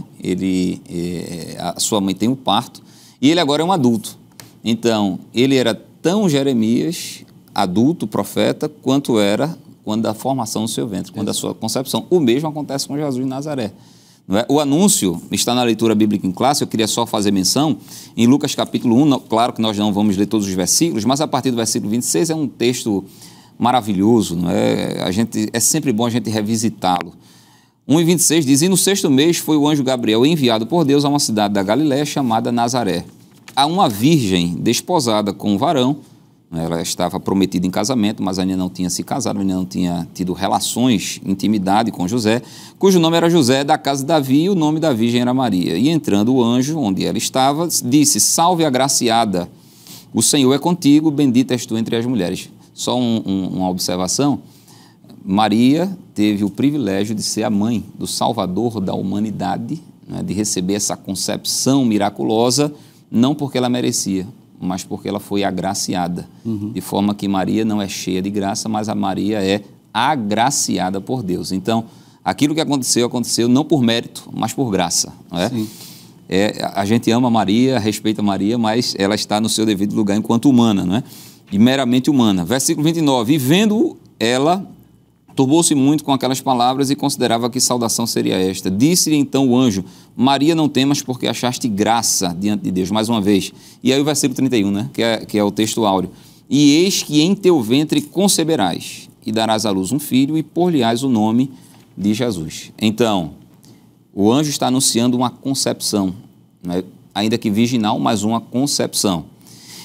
A sua mãe tem um parto. E ele agora é um adulto. Então, ele era tão Jeremias, adulto, profeta, quanto era quando da formação do seu ventre, quando da sua concepção. O mesmo acontece com Jesus de Nazaré. Não é? O anúncio está na leitura bíblica em classe, eu queria só fazer menção, em Lucas capítulo 1, claro que nós não vamos ler todos os versículos, mas a partir do versículo 26 é um texto maravilhoso, não é? É sempre bom a gente revisitá-lo. 1:26 diz, e no 6º mês foi o anjo Gabriel enviado por Deus a uma cidade da Galiléia chamada Nazaré. A uma virgem desposada com um varão, ela estava prometida em casamento, mas ainda não tinha se casado, ainda não tinha tido relações, intimidade com José, cujo nome era José, da casa de Davi, e o nome da virgem era Maria. E entrando o anjo, onde ela estava, disse, salve agraciada, o Senhor é contigo, bendita és tu entre as mulheres. Só uma observação, Maria teve o privilégio de ser a mãe do Salvador da humanidade, né, de receber essa concepção miraculosa, não porque ela merecia, mas porque ela foi agraciada. De forma que Maria não é cheia de graça, mas a Maria é agraciada por Deus. Então, aquilo que aconteceu não por mérito, mas por graça. Não é? A gente ama Maria, respeita Maria, mas ela está no seu devido lugar enquanto humana, não é? E meramente humana. Versículo 29, e vendo ela, turbou-se muito com aquelas palavras e considerava que saudação seria esta. Disse-lhe então o anjo, Maria, não temas porque achaste graça diante de Deus, mais uma vez. E aí o versículo 31, né? que é o texto áureo. E eis que em teu ventre conceberás, e darás à luz um filho, e por-lhe-ás o nome de Jesus. Então, o anjo está anunciando uma concepção, né? Ainda que virginal, mas uma concepção.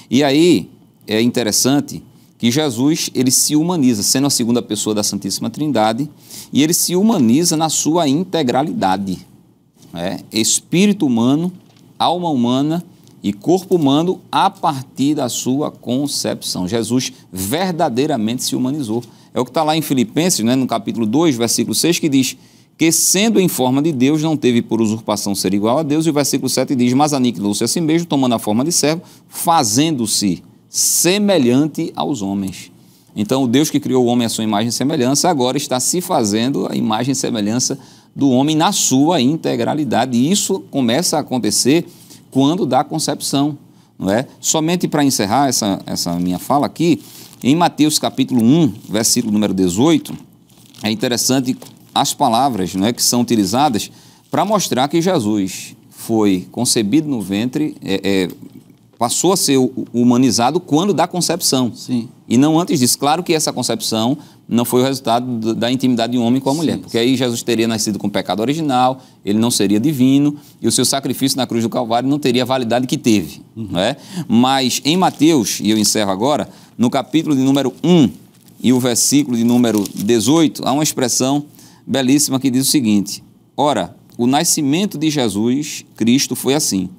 E aí, é interessante que Jesus, ele se humaniza, sendo a segunda pessoa da Santíssima Trindade, e ele se humaniza na sua integralidade. Espírito humano, alma humana e corpo humano a partir da sua concepção. Jesus verdadeiramente se humanizou. É o que está lá em Filipenses, né, no capítulo 2, versículo 6, que diz que sendo em forma de Deus, não teve por usurpação ser igual a Deus, e o versículo 7 diz, mas aniquilou-se a si mesmo, tomando a forma de servo, fazendo-se semelhante aos homens. Então, o Deus que criou o homem à sua imagem e semelhança, agora está se fazendo a imagem e semelhança do homem na sua integralidade. E isso começa a acontecer quando dá concepção, não é? Somente para encerrar essa minha fala aqui, em Mateus capítulo 1, versículo número 18, é interessante as palavras, não é, que são utilizadas para mostrar que Jesus foi concebido no ventre, passou a ser humanizado quando da concepção. Sim. E não antes disso. Claro que essa concepção não foi o resultado da intimidade de um homem com a mulher, porque aí Jesus teria nascido com o pecado original, ele não seria divino, e o seu sacrifício na cruz do Calvário não teria a validade que teve. Não é? Mas em Mateus, e eu encerro agora, no capítulo de número 1 e o versículo de número 18, há uma expressão belíssima que diz o seguinte, ora, o nascimento de Jesus Cristo foi assim,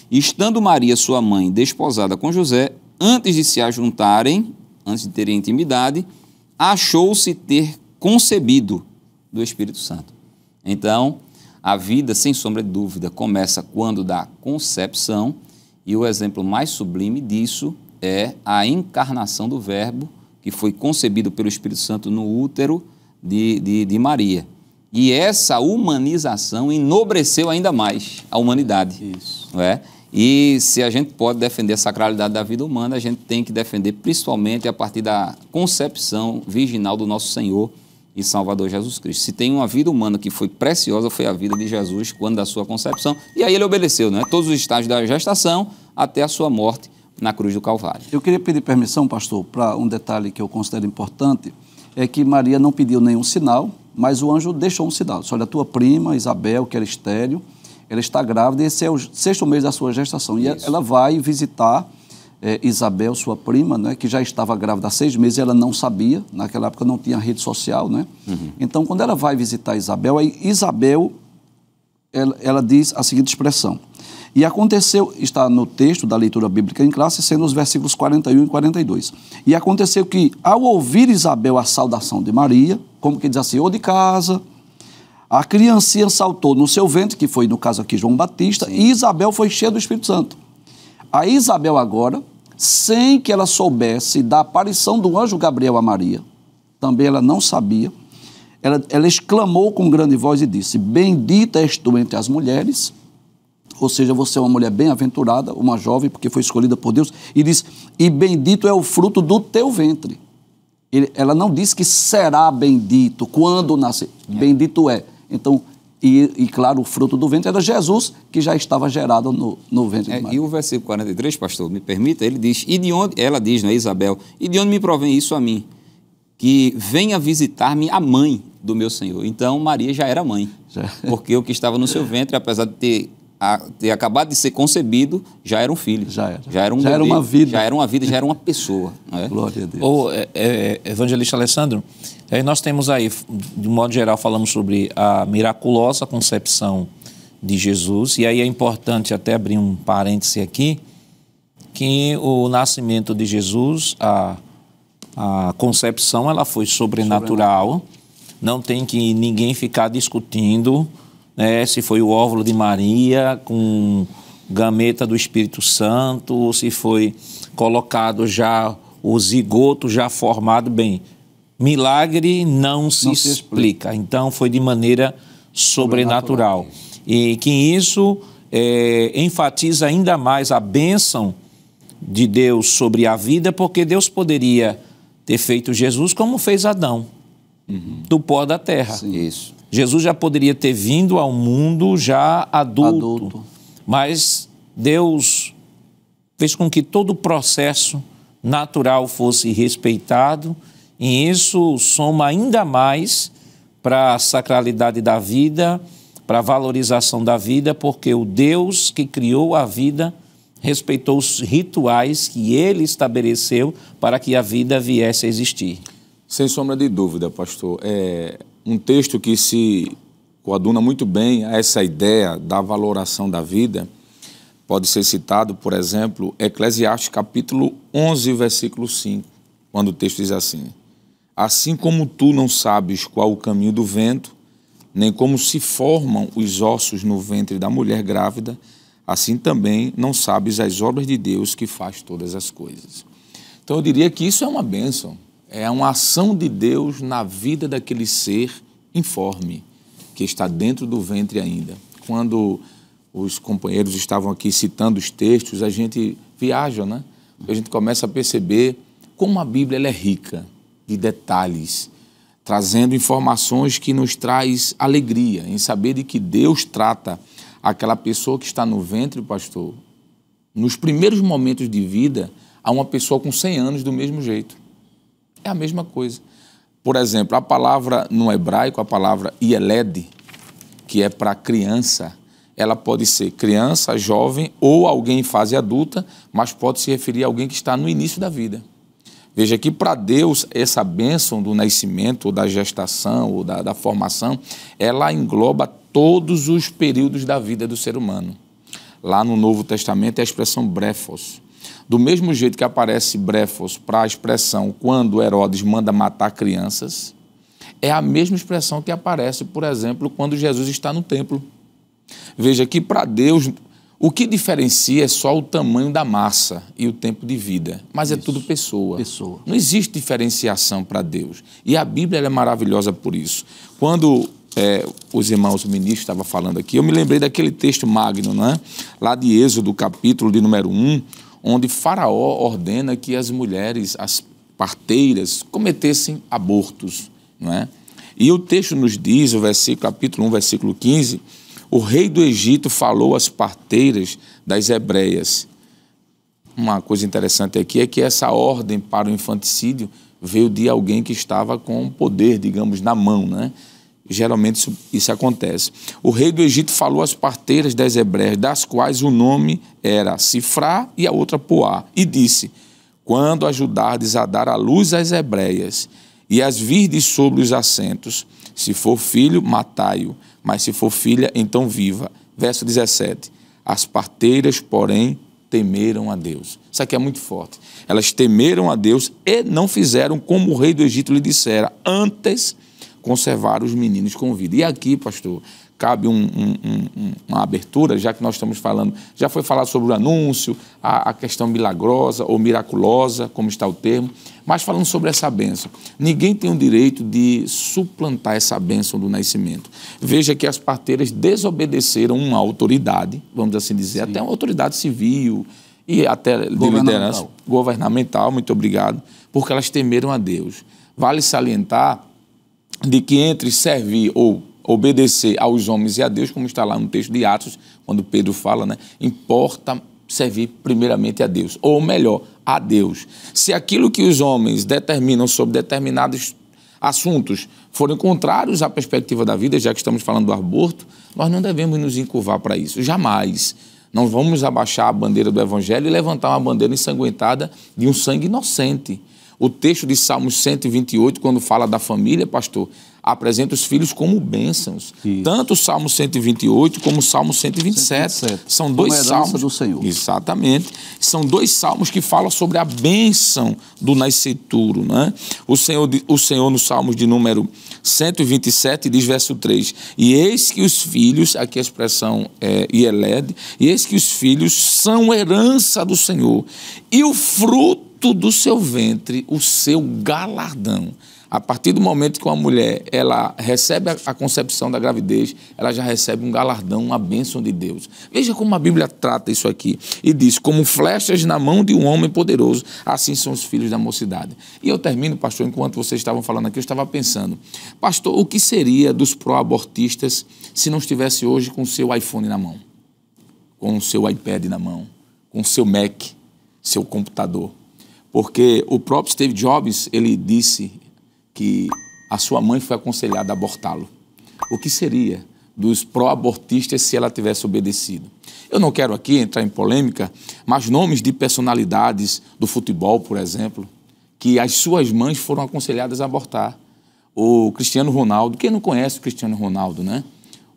estando Maria, sua mãe, desposada com José, antes de se ajuntarem, antes de terem intimidade, achou-se ter concebido do Espírito Santo. Então, a vida, sem sombra de dúvida, começa quando da concepção, e o exemplo mais sublime disso é a encarnação do Verbo, que foi concebido pelo Espírito Santo no útero de Maria. E essa humanização enobreceu ainda mais a humanidade. Isso. Não é? E se a gente pode defender a sacralidade da vida humana, a gente tem que defender principalmente a partir da concepção virginal do nosso Senhor e Salvador Jesus Cristo. Se tem uma vida humana que foi preciosa, foi a vida de Jesus quando da sua concepção. E aí ele obedeceu, né? Todos os estágios da gestação até a sua morte na cruz do Calvário. Eu queria pedir permissão, pastor, para um detalhe que eu considero importante, é que Maria não pediu nenhum sinal, mas o anjo deixou um sinal. Disse, olha, a tua prima, Isabel, que era estéril, ela está grávida e esse é o 6º mês da sua gestação. E ela vai visitar Isabel, sua prima, né, que já estava grávida há 6 meses, e ela não sabia, naquela época não tinha rede social, né? Então, quando ela vai visitar Isabel, aí Isabel, ela diz a seguinte expressão, E aconteceu, está no texto da leitura bíblica em classe, sendo os versículos 41 e 42. E aconteceu que, ao ouvir Isabel a saudação de Maria, como que diz assim, ou de casa, a criancinha saltou no seu ventre, que foi, no caso aqui, João Batista, e Isabel foi cheia do Espírito Santo. A Isabel agora, sem que ela soubesse da aparição do anjo Gabriel a Maria, também ela não sabia, ela exclamou com grande voz e disse, bendita és tu entre as mulheres, ou seja, você é uma mulher bem-aventurada, uma jovem, porque foi escolhida por Deus, e diz, e bendito é o fruto do teu ventre. Ela não disse que será bendito quando nascer, bendito é. Então, e claro, o fruto do ventre era Jesus, que já estava gerado no ventre de Maria. E o versículo 43, pastor, me permita, ele diz, ela diz, né, Isabel, e de onde me provém isso a mim? Que venha visitar-me a mãe do meu Senhor. Então, Maria já era mãe, porque o que estava no seu ventre, apesar de ter acabado de ser concebido, já era um filho. Já era uma vida. Já era uma vida, já era uma pessoa. Né? Glória a Deus. Evangelista Alessandro, nós temos aí, de modo geral, falamos sobre a miraculosa concepção de Jesus, e aí é importante até abrir um parêntese aqui, que o nascimento de Jesus, a concepção, ela foi sobrenatural. Não tem que ninguém ficar discutindo, né, se foi o óvulo de Maria com gameta do Espírito Santo, ou se foi colocado já o zigoto já formado. Bem, milagre não se explica. Então, foi de maneira sobrenatural. E que isso enfatiza ainda mais a bênção de Deus sobre a vida, porque Deus poderia ter feito Jesus como fez Adão, do pó da terra. Sim. Isso. Jesus já poderia ter vindo ao mundo já adulto, mas Deus fez com que todo o processo natural fosse respeitado, e isso soma ainda mais para a sacralidade da vida, para a valorização da vida, porque o Deus que criou a vida respeitou os rituais que ele estabeleceu para que a vida viesse a existir. Sem sombra de dúvida, pastor. É um texto que se coaduna muito bem a essa ideia da valoração da vida. Pode ser citado, por exemplo, Eclesiastes capítulo 11, versículo 5, quando o texto diz assim, assim como tu não sabes qual o caminho do vento, nem como se formam os ossos no ventre da mulher grávida, assim também não sabes as obras de Deus que faz todas as coisas. Então eu diria que isso é uma bênção, é uma ação de Deus na vida daquele ser informe, que está dentro do ventre ainda. Quando os companheiros estavam aqui citando os textos, a gente viaja, né? A gente começa a perceber como a Bíblia ela é rica de detalhes, trazendo informações que nos traz alegria em saber de que Deus trata aquela pessoa que está no ventre, pastor, nos primeiros momentos de vida, a uma pessoa com 100 anos do mesmo jeito. É a mesma coisa. Por exemplo, a palavra no hebraico, a palavra Yeled, que é para criança, ela pode ser criança, jovem ou alguém em fase adulta, mas pode se referir a alguém que está no início da vida. Veja que para Deus essa bênção do nascimento, ou da gestação, ou da formação, ela engloba todos os períodos da vida do ser humano. Lá no Novo Testamento é a expressão brefos. Do mesmo jeito que aparece brefos para a expressão quando Herodes manda matar crianças, é a mesma expressão que aparece, por exemplo, quando Jesus está no templo. Veja que para Deus o que diferencia é só o tamanho da massa e o tempo de vida, mas é tudo pessoa. Não existe diferenciação para Deus. E a Bíblia ela é maravilhosa por isso. Quando os irmãos ministros estavam falando aqui, eu me lembrei daquele texto magno, né? Lá de Êxodo, capítulo de número 1, onde Faraó ordena que as mulheres, as parteiras, cometessem abortos, não é? E o texto nos diz, o capítulo 1, versículo 15, o rei do Egito falou às parteiras das hebreias. Uma coisa interessante aqui é que essa ordem para o infanticídio veio de alguém que estava com poder, digamos, na mão, né? Geralmente isso acontece. O rei do Egito falou às parteiras das hebreias, das quais o nome era Sifrá e a outra Poá, e disse, quando ajudardes a dar à luz às hebreias e as virdes sobre os assentos, se for filho, matai-o, mas se for filha, então viva. Verso 17. As parteiras, porém, temeram a Deus. Isso aqui é muito forte. Elas temeram a Deus e não fizeram como o rei do Egito lhe dissera, antes conservaram os meninos com vida. E aqui, pastor, cabe uma abertura, já que nós estamos falando, já foi falado sobre o anúncio, a questão milagrosa ou miraculosa, como está o termo, mas falando sobre essa bênção. Ninguém tem o direito de suplantar essa bênção do nascimento. Veja que as parteiras desobedeceram uma autoridade, vamos assim dizer, até uma autoridade civil e até de liderança governamental, muito obrigado, porque elas temeram a Deus. Vale salientar de que entre servir ou obedecer aos homens e a Deus, como está lá no texto de Atos, quando Pedro fala, né, importa servir primeiramente a Deus, ou melhor, a Deus. Se aquilo que os homens determinam sobre determinados assuntos forem contrários à perspectiva da vida, já que estamos falando do aborto, nós não devemos nos encurvar para isso, jamais. Não vamos abaixar a bandeira do Evangelho e levantar uma bandeira ensanguentada de um sangue inocente. O texto de Salmos 128, quando fala da família, pastor, apresenta os filhos como bênçãos. Isso. Tanto o Salmo 128 como o Salmo 127. São dois salmos do Senhor. Exatamente. São dois salmos que falam sobre a bênção do nascituro, né? O Senhor no Salmos de número 127 diz, verso 3, e eis que os filhos, aqui a expressão é Ieled, e eis que os filhos são herança do Senhor, e o fruto do seu ventre, o seu galardão. A partir do momento que uma mulher ela recebe a concepção da gravidez, ela já recebe um galardão, uma bênção de Deus. Veja como a Bíblia trata isso aqui. E diz, como flechas na mão de um homem poderoso, assim são os filhos da mocidade. E eu termino, pastor, enquanto vocês estavam falando aqui, eu estava pensando, pastor, o que seria dos pró-abortistas se não estivesse hoje com o seu iPhone na mão, com o seu iPad na mão, com o seu Mac, seu computador? Porque o próprio Steve Jobs, ele disse que a sua mãe foi aconselhada a abortá-lo. O que seria dos pró-abortistas se ela tivesse obedecido? Eu não quero aqui entrar em polêmica, mas nomes de personalidades do futebol, por exemplo, que as suas mães foram aconselhadas a abortar. O Cristiano Ronaldo, quem não conhece o Cristiano Ronaldo, né?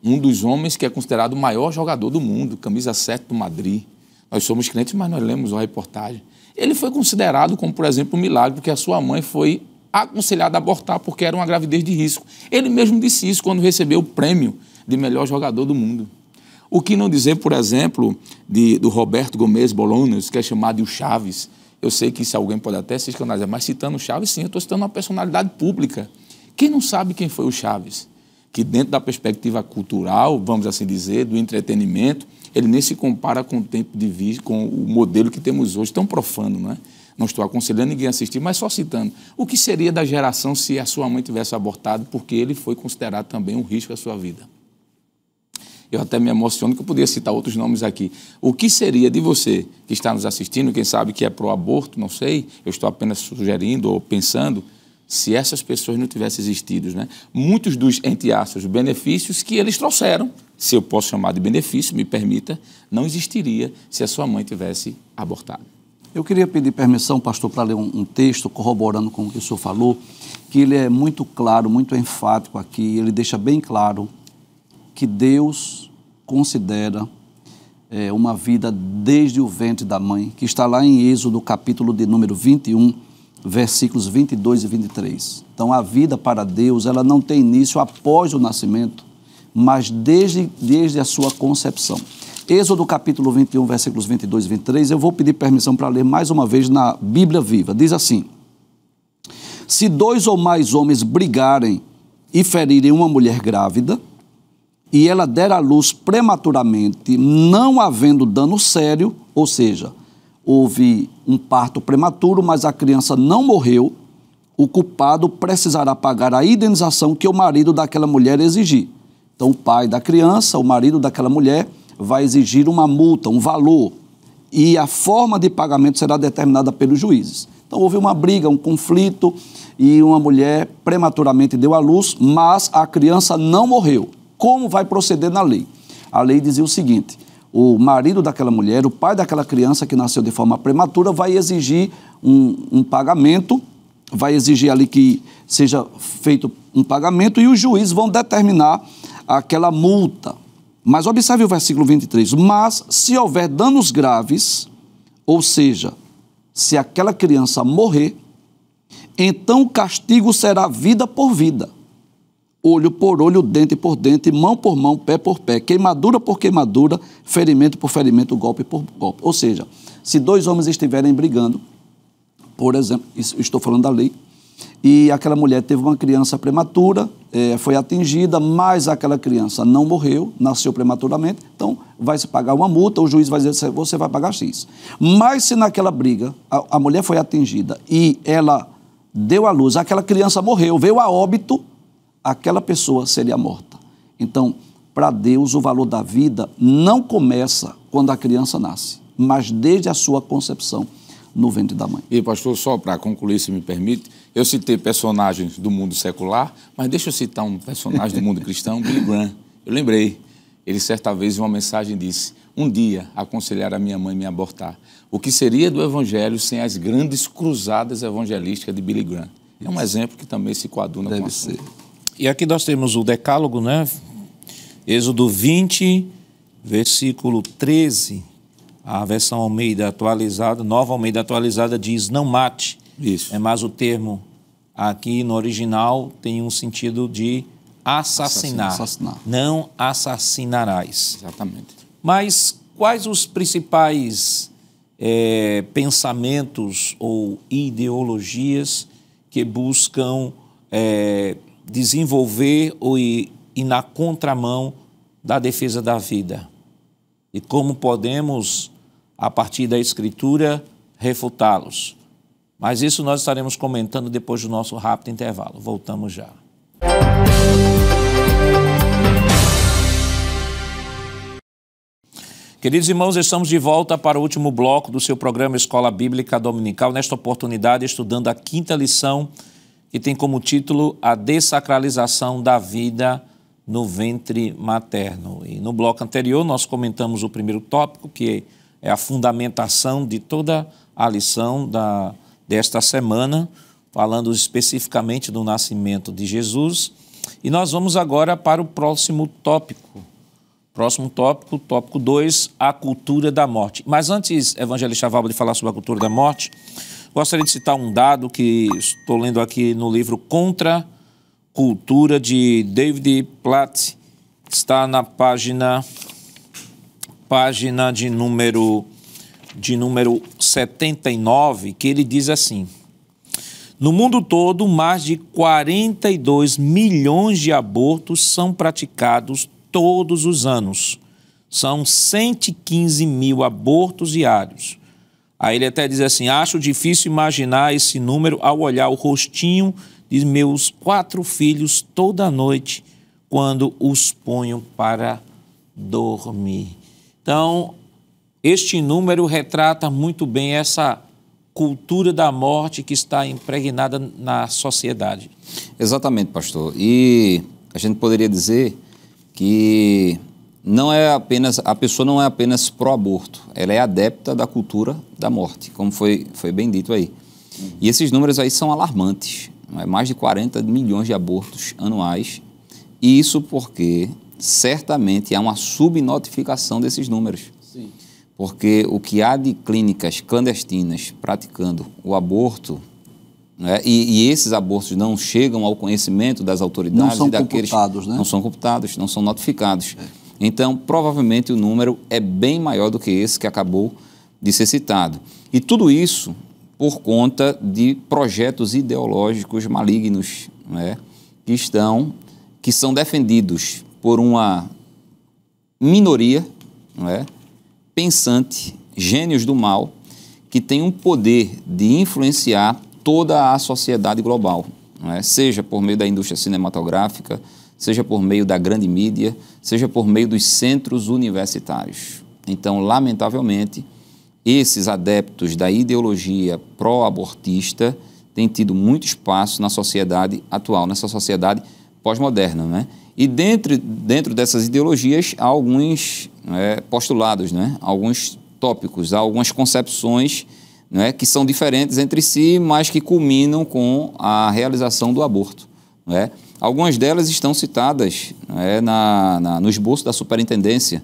Um dos homens que é considerado o maior jogador do mundo, camisa 7 do Madrid. Nós somos crentes, mas nós lemos a reportagem. Ele foi considerado como, por exemplo, um milagre, porque a sua mãe foi aconselhado a abortar porque era uma gravidez de risco. Ele mesmo disse isso quando recebeu o prêmio de melhor jogador do mundo. O que não dizer, por exemplo, do Roberto Gomes Bolaños, que é chamado de o Chaves. Eu sei que isso alguém pode até se escandalizar, mas citando o Chaves, sim, eu estou citando uma personalidade pública. Quem não sabe quem foi o Chaves? Que dentro da perspectiva cultural, vamos assim dizer, do entretenimento, ele nem se compara com o tempo de vida, com o modelo que temos hoje, tão profano, não é? Não estou aconselhando ninguém a assistir, mas só citando. O que seria da geração se a sua mãe tivesse abortado, porque ele foi considerado também um risco à sua vida? Eu até me emociono que eu poderia citar outros nomes aqui. O que seria de você que está nos assistindo, quem sabe que é pró-aborto, não sei, eu estou apenas sugerindo ou pensando, se essas pessoas não tivessem existido, né? Muitos dos, entre aspas, benefícios que eles trouxeram, se eu posso chamar de benefício, me permita, não existiria se a sua mãe tivesse abortado. Eu queria pedir permissão, pastor, para ler um texto corroborando com o que o senhor falou, que ele é muito claro, muito enfático aqui, ele deixa bem claro que Deus considera uma vida desde o ventre da mãe, que está lá em Êxodo, capítulo de número 21, versículos 22 e 23. Então, a vida para Deus, ela não tem início após o nascimento, mas desde a sua concepção. Êxodo capítulo 21, versículos 22 e 23, eu vou pedir permissão para ler mais uma vez na Bíblia Viva. Diz assim, se 2 ou mais homens brigarem e ferirem uma mulher grávida, e ela der à luz prematuramente, não havendo dano sério, ou seja, houve um parto prematuro, mas a criança não morreu, o culpado precisará pagar a indenização que o marido daquela mulher exigir. Então, o pai da criança, o marido daquela mulher, vai exigir uma multa, um valor, e a forma de pagamento será determinada pelos juízes. Então, houve uma briga, um conflito, e uma mulher prematuramente deu à luz, mas a criança não morreu. Como vai proceder na lei? A lei dizia o seguinte, o marido daquela mulher, o pai daquela criança que nasceu de forma prematura, vai exigir um pagamento, vai exigir ali que seja feito um pagamento, e os juízes vão determinar aquela multa. Mas observe o versículo 23. Mas se houver danos graves, ou seja, se aquela criança morrer, então o castigo será vida por vida, olho por olho, dente por dente, mão por mão, pé por pé, queimadura por queimadura, ferimento por ferimento, golpe por golpe. Ou seja, se dois homens estiverem brigando, por exemplo, estou falando da lei, e aquela mulher teve uma criança prematura, foi atingida, mas aquela criança não morreu, nasceu prematuramente, então vai se pagar uma multa, o juiz vai dizer, você vai pagar X. Mas se naquela briga a mulher foi atingida e ela deu à luz, aquela criança morreu, veio a óbito, aquela pessoa seria morta. Então, para Deus, o valor da vida não começa quando a criança nasce, mas desde a sua concepção no ventre da mãe. E, pastor, só para concluir, se me permite, eu citei personagens do mundo secular, mas deixa eu citar um personagem do mundo cristão, Billy Graham. Eu lembrei, ele certa vez em uma mensagem disse, um dia aconselhar a minha mãe me abortar. O que seria do evangelho sem as grandes cruzadas evangelísticas de Billy Graham? É um exemplo que também se coaduna com a ser. E aqui nós temos o decálogo, né? Êxodo 20, versículo 13. A versão Almeida atualizada, nova Almeida atualizada, diz não mate. Isso. Mas o termo aqui no original tem um sentido de assassinar. Não assassinarás. Exatamente. Mas quais os principais pensamentos ou ideologias que buscam desenvolver ou ir na contramão da defesa da vida? E como podemos, a partir da Escritura, refutá-los? Mas isso nós estaremos comentando depois do nosso rápido intervalo. Voltamos já. Queridos irmãos, estamos de volta para o último bloco do seu programa Escola Bíblica Dominical. Nesta oportunidade, estudando a 5ª lição, que tem como título A Dessacralização da Vida no Ventre Materno. E no bloco anterior, nós comentamos o primeiro tópico, que é a fundamentação de toda a lição desta semana, falando especificamente do nascimento de Jesus. E nós vamos agora para o próximo tópico. Próximo tópico, tópico 2, a cultura da morte. Mas antes, evangelista Valba, de falar sobre a cultura da morte, gostaria de citar um dado que estou lendo aqui no livro Contra Cultura, de David Platt, que está na página de número 79, que ele diz assim: no mundo todo, mais de 42 milhões de abortos são praticados todos os anos. São 115 mil abortos diários. Aí ele até diz assim: acho difícil imaginar esse número ao olhar o rostinho de meus 4 filhos toda noite, quando os ponho para dormir. Então, este número retrata muito bem essa cultura da morte que está impregnada na sociedade. Exatamente, pastor. E a gente poderia dizer que a pessoa não é apenas pró-aborto, ela é adepta da cultura da morte, como foi bem dito aí. E esses números aí são alarmantes, mais de 40 milhões de abortos anuais, e isso porque certamente há uma subnotificação desses números. Sim. Porque o que há de clínicas clandestinas praticando o aborto, né, e esses abortos não chegam ao conhecimento das autoridades. Não são computados, né? Não são computados, não são notificados. Então, provavelmente o número é bem maior do que esse que acabou de ser citado. E tudo isso por conta de projetos ideológicos malignos, né, que são defendidos por uma minoria, né, pensante, gênios do mal, que tem um poder de influenciar toda a sociedade global, né? Seja por meio da indústria cinematográfica, seja por meio da grande mídia, seja por meio dos centros universitários. Então, lamentavelmente, esses adeptos da ideologia pró-abortista têm tido muito espaço na sociedade atual, nessa sociedade pós-moderna, né? E dentro dessas ideologias há alguns postulados, né? Alguns tópicos, há algumas concepções, né, que são diferentes entre si, mas que culminam com a realização do aborto. não é? Algumas delas estão citadas, não é, no esboço da superintendência.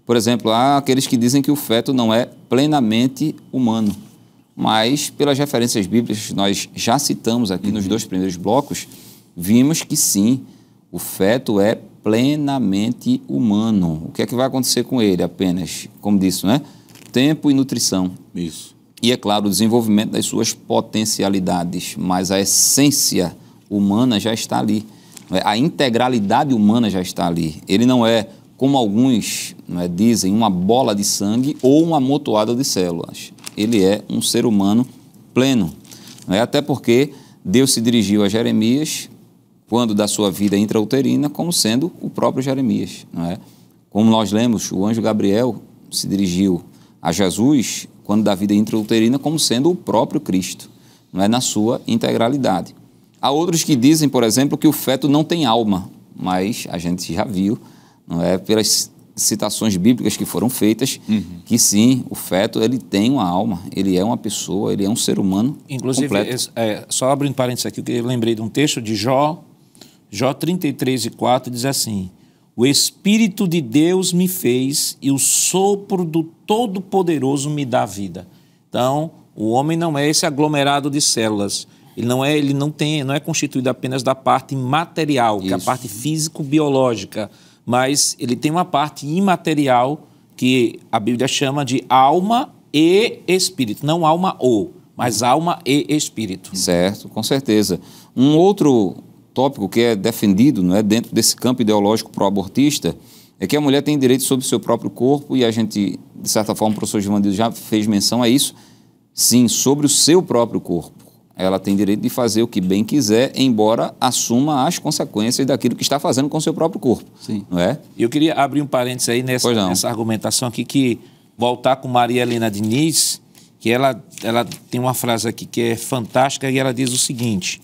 Por exemplo, há aqueles que dizem que o feto não é plenamente humano, mas pelas referências bíblicas que nós já citamos aqui nos 2 primeiros blocos, vimos que sim, o feto é plenamente humano. O que é que vai acontecer com ele apenas, como disse, né? Tempo e nutrição. Isso. E, é claro, o desenvolvimento das suas potencialidades, mas a essência humana já está ali. A integralidade humana já está ali. Ele não é, como alguns, não é, dizem, uma bola de sangue ou uma amontoada de células. Ele é um ser humano pleno. Não é? Até porque Deus se dirigiu a Jeremias, quando da sua vida intrauterina, como sendo o próprio Jeremias. Não é? Como nós lemos, o anjo Gabriel se dirigiu a Jesus, quando da vida intrauterina, como sendo o próprio Cristo, não é, na sua integralidade. Há outros que dizem, por exemplo, que o feto não tem alma, mas a gente já viu, não é, pelas citações bíblicas que foram feitas, que sim, o feto ele tem uma alma, ele é uma pessoa, ele é um ser humano. Inclusive, completo. Só abrindo parênteses aqui, eu lembrei de um texto de Jó 33:4, diz assim: o Espírito de Deus me fez e o sopro do Todo-Poderoso me dá vida. Então, o homem não é esse aglomerado de células. Ele não é constituído apenas da parte material, que é a parte físico-biológica, mas ele tem uma parte imaterial que a Bíblia chama de alma e espírito. Não alma ou, mas alma e espírito. Certo, com certeza. Um outro tópico que é defendido, não é, dentro desse campo ideológico pró-abortista, é que a mulher tem direito sobre o seu próprio corpo, e a gente, de certa forma, o professor Givanildo já fez menção a isso. Sim, sobre o seu próprio corpo. Ela tem direito de fazer o que bem quiser, embora assuma as consequências daquilo que está fazendo com o seu próprio corpo. Sim. Não é? Eu queria abrir um parênteses aí nessa argumentação aqui, que voltar com Maria Helena Diniz, que ela tem uma frase aqui que é fantástica, e ela diz o seguinte: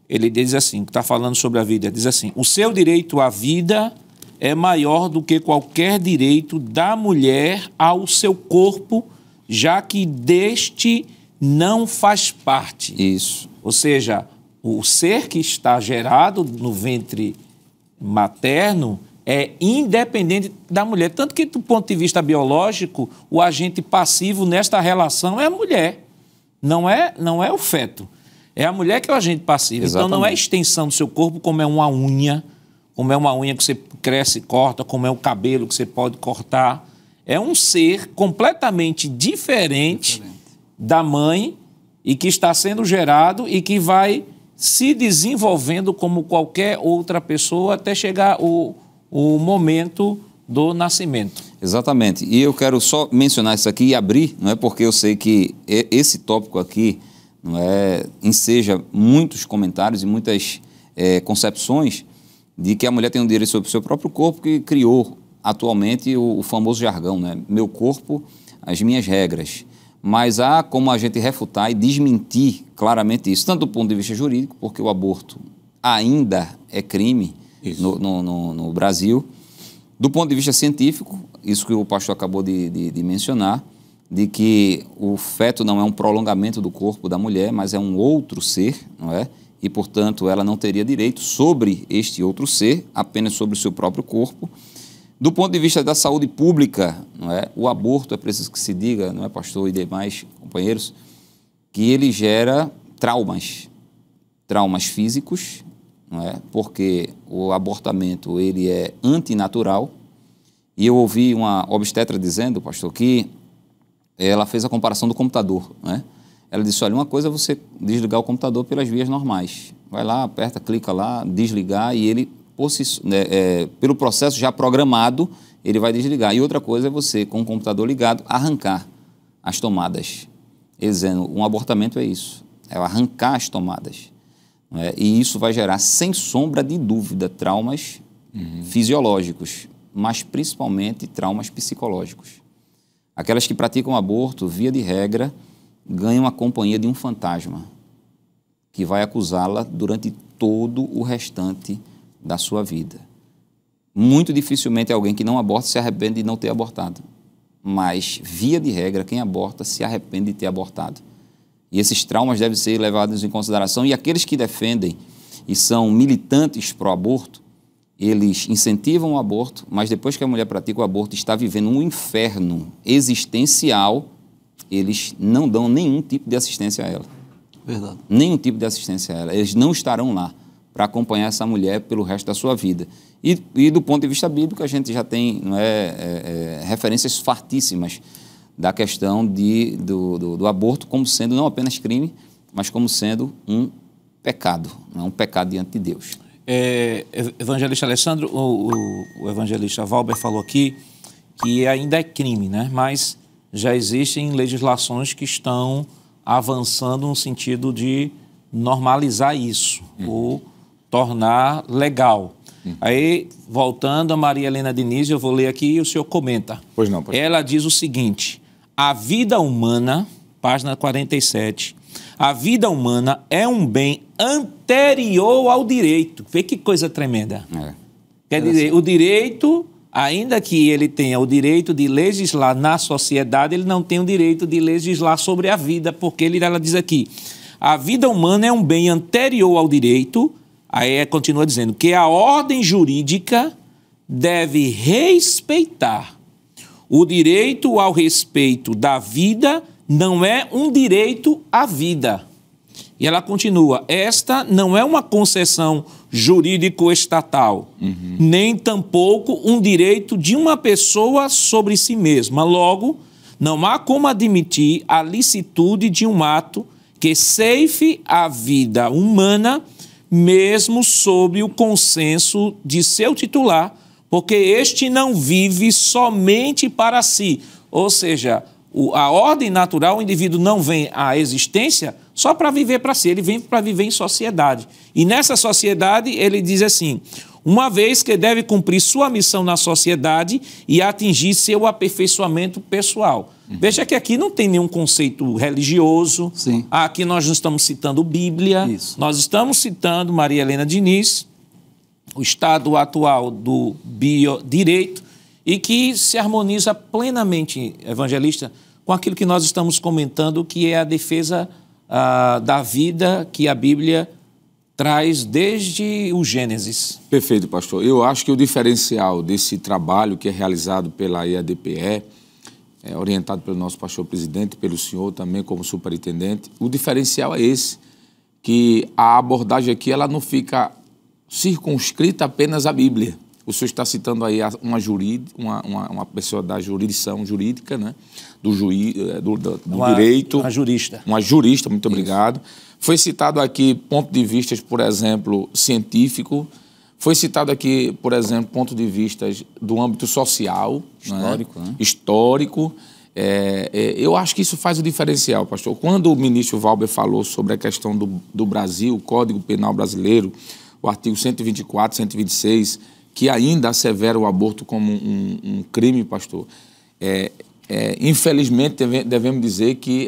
ele diz assim, que está falando sobre a vida, diz assim: o seu direito à vida é maior do que qualquer direito da mulher ao seu corpo, já que deste não faz parte. Isso. Ou seja, o ser que está gerado no ventre materno é independente da mulher. Tanto que, do ponto de vista biológico, o agente passivo nesta relação é a mulher, não é o feto. É a mulher que é o agente passivo. Exatamente. Então, não é extensão do seu corpo como é uma unha, como é uma unha que você cresce e corta, como é o cabelo que você pode cortar. É um ser completamente diferente da mãe e que está sendo gerado e que vai se desenvolvendo como qualquer outra pessoa até chegar o momento do nascimento. Exatamente. E eu quero só mencionar isso aqui e abrir, não é, porque eu sei que esse tópico aqui, não é, enseja muitos comentários e muitas concepções de que a mulher tem um direito sobre o seu próprio corpo, que criou atualmente o famoso jargão, né? Meu corpo, as minhas regras. Mas há como a gente refutar e desmentir claramente isso, tanto do ponto de vista jurídico, porque o aborto ainda é crime no Brasil, do ponto de vista científico, isso que o pastor acabou de mencionar, de que o feto não é um prolongamento do corpo da mulher, mas é um outro ser, não é? E, portanto, ela não teria direito sobre este outro ser, apenas sobre o seu próprio corpo. Do ponto de vista da saúde pública, não é? O aborto, é preciso que se diga, não é, pastor e demais companheiros, que ele gera traumas físicos, não é? Porque o abortamento ele é antinatural. E eu ouvi uma obstetra dizendo, pastor, que ela fez a comparação do computador, não é? Ela disse, olha, uma coisa é você desligar o computador pelas vias normais. Vai lá, aperta, clica lá, desligar e ele, pelo processo já programado, ele vai desligar. E outra coisa é você, com o computador ligado, arrancar as tomadas. Ele dizendo, um abortamento é isso, é arrancar as tomadas. Não é? E isso vai gerar, sem sombra de dúvida, traumas fisiológicos, mas principalmente traumas psicológicos. Aquelas que praticam aborto, via de regra, ganham a companhia de um fantasma que vai acusá-la durante todo o restante da sua vida. Muito dificilmente alguém que não aborta se arrepende de não ter abortado, mas, via de regra, quem aborta se arrepende de ter abortado. E esses traumas devem ser levados em consideração, e aqueles que defendem e são militantes pro aborto, eles incentivam o aborto, mas depois que a mulher pratica o aborto, está vivendo um inferno existencial, eles não dão nenhum tipo de assistência a ela. Verdade. Nenhum tipo de assistência a ela. Eles não estarão lá para acompanhar essa mulher pelo resto da sua vida. E do ponto de vista bíblico, a gente já tem referências fartíssimas da questão do aborto como sendo não apenas crime, mas como sendo um pecado, um pecado diante de Deus. Evangelista Alessandro, o evangelista Valber falou aqui que ainda é crime, né? Mas já existem legislações que estão avançando no sentido de normalizar isso, ou tornar legal. Aí, voltando a Maria Helena Diniz, eu vou ler aqui e o senhor comenta. Pois não, pode. Ela diz o seguinte: a vida humana, página 47, a vida humana é um bem anterior ao direito. Vê que coisa tremenda. Quer dizer, o direito, ainda que ele tenha o direito de legislar na sociedade, ele não tem o direito de legislar sobre a vida, porque ela diz aqui, a vida humana é um bem anterior ao direito. Aí continua dizendo que a ordem jurídica deve respeitar. O direito ao respeito da vida não é um direito à vida. E ela continua, esta não é uma concessão jurídico-estatal, nem tampouco um direito de uma pessoa sobre si mesma. Logo, não há como admitir a licitude de um ato que ceife a vida humana, mesmo sob o consenso de seu titular, porque este não vive somente para si. Ou seja, a ordem natural, o indivíduo não vem à existência só para viver para si, ele vem para viver em sociedade. E nessa sociedade, ele diz assim, uma vez que deve cumprir sua missão na sociedade e atingir seu aperfeiçoamento pessoal. Veja que aqui não tem nenhum conceito religioso. Sim. Aqui nós não estamos citando Bíblia. Isso. Nós estamos citando Maria Helena Diniz, o estado atual do biodireito, e que se harmoniza plenamente, evangelista, com aquilo que nós estamos comentando, que é a defesa da vida que a Bíblia traz desde o Gênesis. Perfeito, pastor. Eu acho que o diferencial desse trabalho que é realizado pela EADPE, orientado pelo nosso pastor presidente, pelo senhor também como superintendente, o diferencial é esse, que a abordagem aqui ela não fica circunscrita apenas à Bíblia. O senhor está citando aí uma pessoa da jurisdição jurídica, né? Do direito. Uma jurista. Uma jurista, muito obrigado. Foi citado aqui ponto de vista, por exemplo, científico. Foi citado aqui, por exemplo, ponto de vista do âmbito social. Histórico, né? Histórico. Eu acho que isso faz o diferencial, pastor. Quando o ministro Valber falou sobre a questão do Brasil, o Código Penal brasileiro, o artigo 124, 126, que ainda assevera o aborto como um crime, pastor, infelizmente devemos dizer que,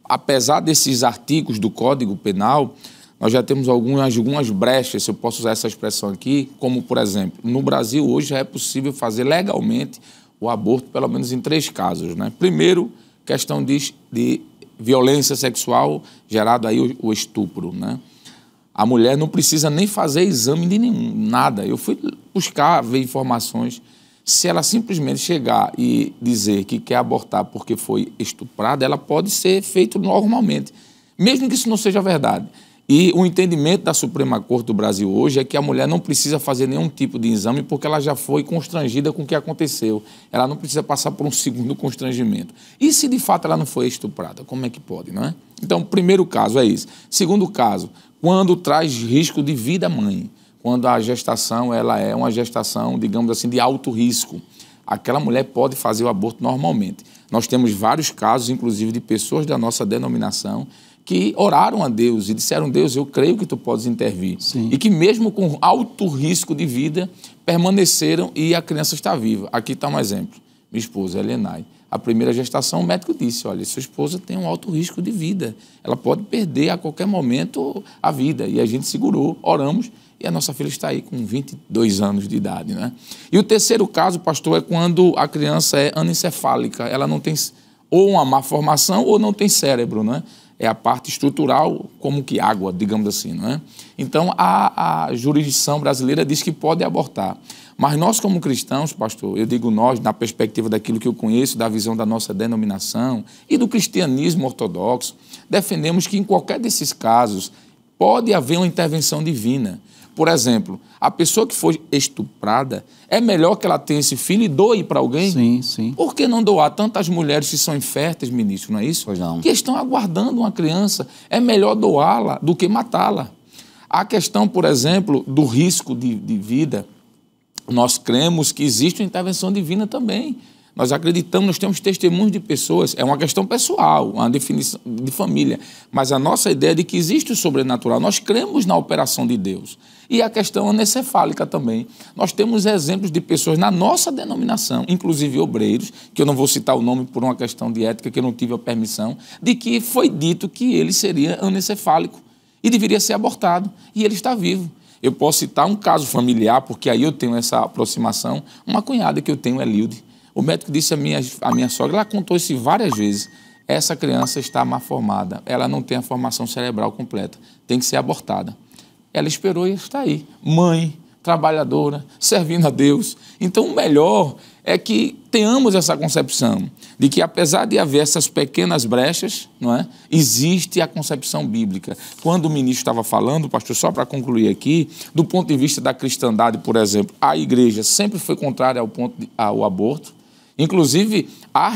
apesar desses artigos do Código Penal, nós já temos algumas brechas, se eu posso usar essa expressão aqui, como, por exemplo, no Brasil hoje já é possível fazer legalmente o aborto, pelo menos em 3 casos, né? Primeiro, questão de violência sexual, gerado aí o estupro, né? A mulher não precisa nem fazer exame de nenhum, nada. Eu fui buscar, ver informações. Se ela simplesmente chegar e dizer que quer abortar porque foi estuprada, ela pode ser feito normalmente, mesmo que isso não seja verdade. E o entendimento da Suprema Corte do Brasil hoje é que a mulher não precisa fazer nenhum tipo de exame porque ela já foi constrangida com o que aconteceu. Ela não precisa passar por um segundo constrangimento. E se de fato ela não foi estuprada? Como é que pode, não é? Então, primeiro caso é isso. Segundo caso, quando traz risco de vida à mãe, quando a gestação ela é uma gestação, digamos assim, de alto risco, aquela mulher pode fazer o aborto normalmente. Nós temos vários casos, inclusive, de pessoas da nossa denominação que oraram a Deus e disseram, Deus, eu creio que tu podes intervir. Sim. E que mesmo com alto risco de vida, permaneceram e a criança está viva. Aqui está um exemplo. Minha esposa, Helenay. A primeira gestação, o médico disse, olha, sua esposa tem um alto risco de vida. Ela pode perder a qualquer momento a vida. E a gente segurou, oramos, e a nossa filha está aí com 22 anos de idade, né? E o terceiro caso, pastor, é quando a criança é anencefálica. Ela não tem ou uma má formação ou não tem cérebro, né? é a parte estrutural, como que água, digamos assim, não é? Então, a jurisdição brasileira diz que pode abortar. Mas nós, como cristãos, pastor, eu digo nós, na perspectiva daquilo que eu conheço, da visão da nossa denominação e do cristianismo ortodoxo, defendemos que em qualquer desses casos pode haver uma intervenção divina. Por exemplo, a pessoa que foi estuprada, é melhor que ela tenha esse filho e doe para alguém? Sim, sim. Por que não doar tantas mulheres que são inférteis, ministro, não é isso? Pois não. Que estão aguardando uma criança. É melhor doá-la do que matá-la. A questão, por exemplo, do risco de vida, nós cremos que existe uma intervenção divina também. Nós acreditamos, nós temos testemunhos de pessoas, é uma questão pessoal, uma definição de família, mas a nossa ideia é de que existe o sobrenatural, nós cremos na operação de Deus. E a questão anencefálica também. Nós temos exemplos de pessoas na nossa denominação, inclusive obreiros, que eu não vou citar o nome por uma questão de ética, que eu não tive a permissão, de que foi dito que ele seria anencefálico e deveria ser abortado, e ele está vivo. Eu posso citar um caso familiar, porque aí eu tenho essa aproximação, uma cunhada que eu tenho, Elilde. O médico disse à minha sogra, ela contou isso várias vezes, essa criança está mal formada, ela não tem a formação cerebral completa, tem que ser abortada. Ela esperou e está aí, mãe, trabalhadora, servindo a Deus. Então, o melhor é que tenhamos essa concepção de que, apesar de haver essas pequenas brechas, não é, existe a concepção bíblica. Quando o ministro estava falando, pastor, só para concluir aqui, do ponto de vista da cristandade, por exemplo, a igreja sempre foi contrária ao aborto. Inclusive, há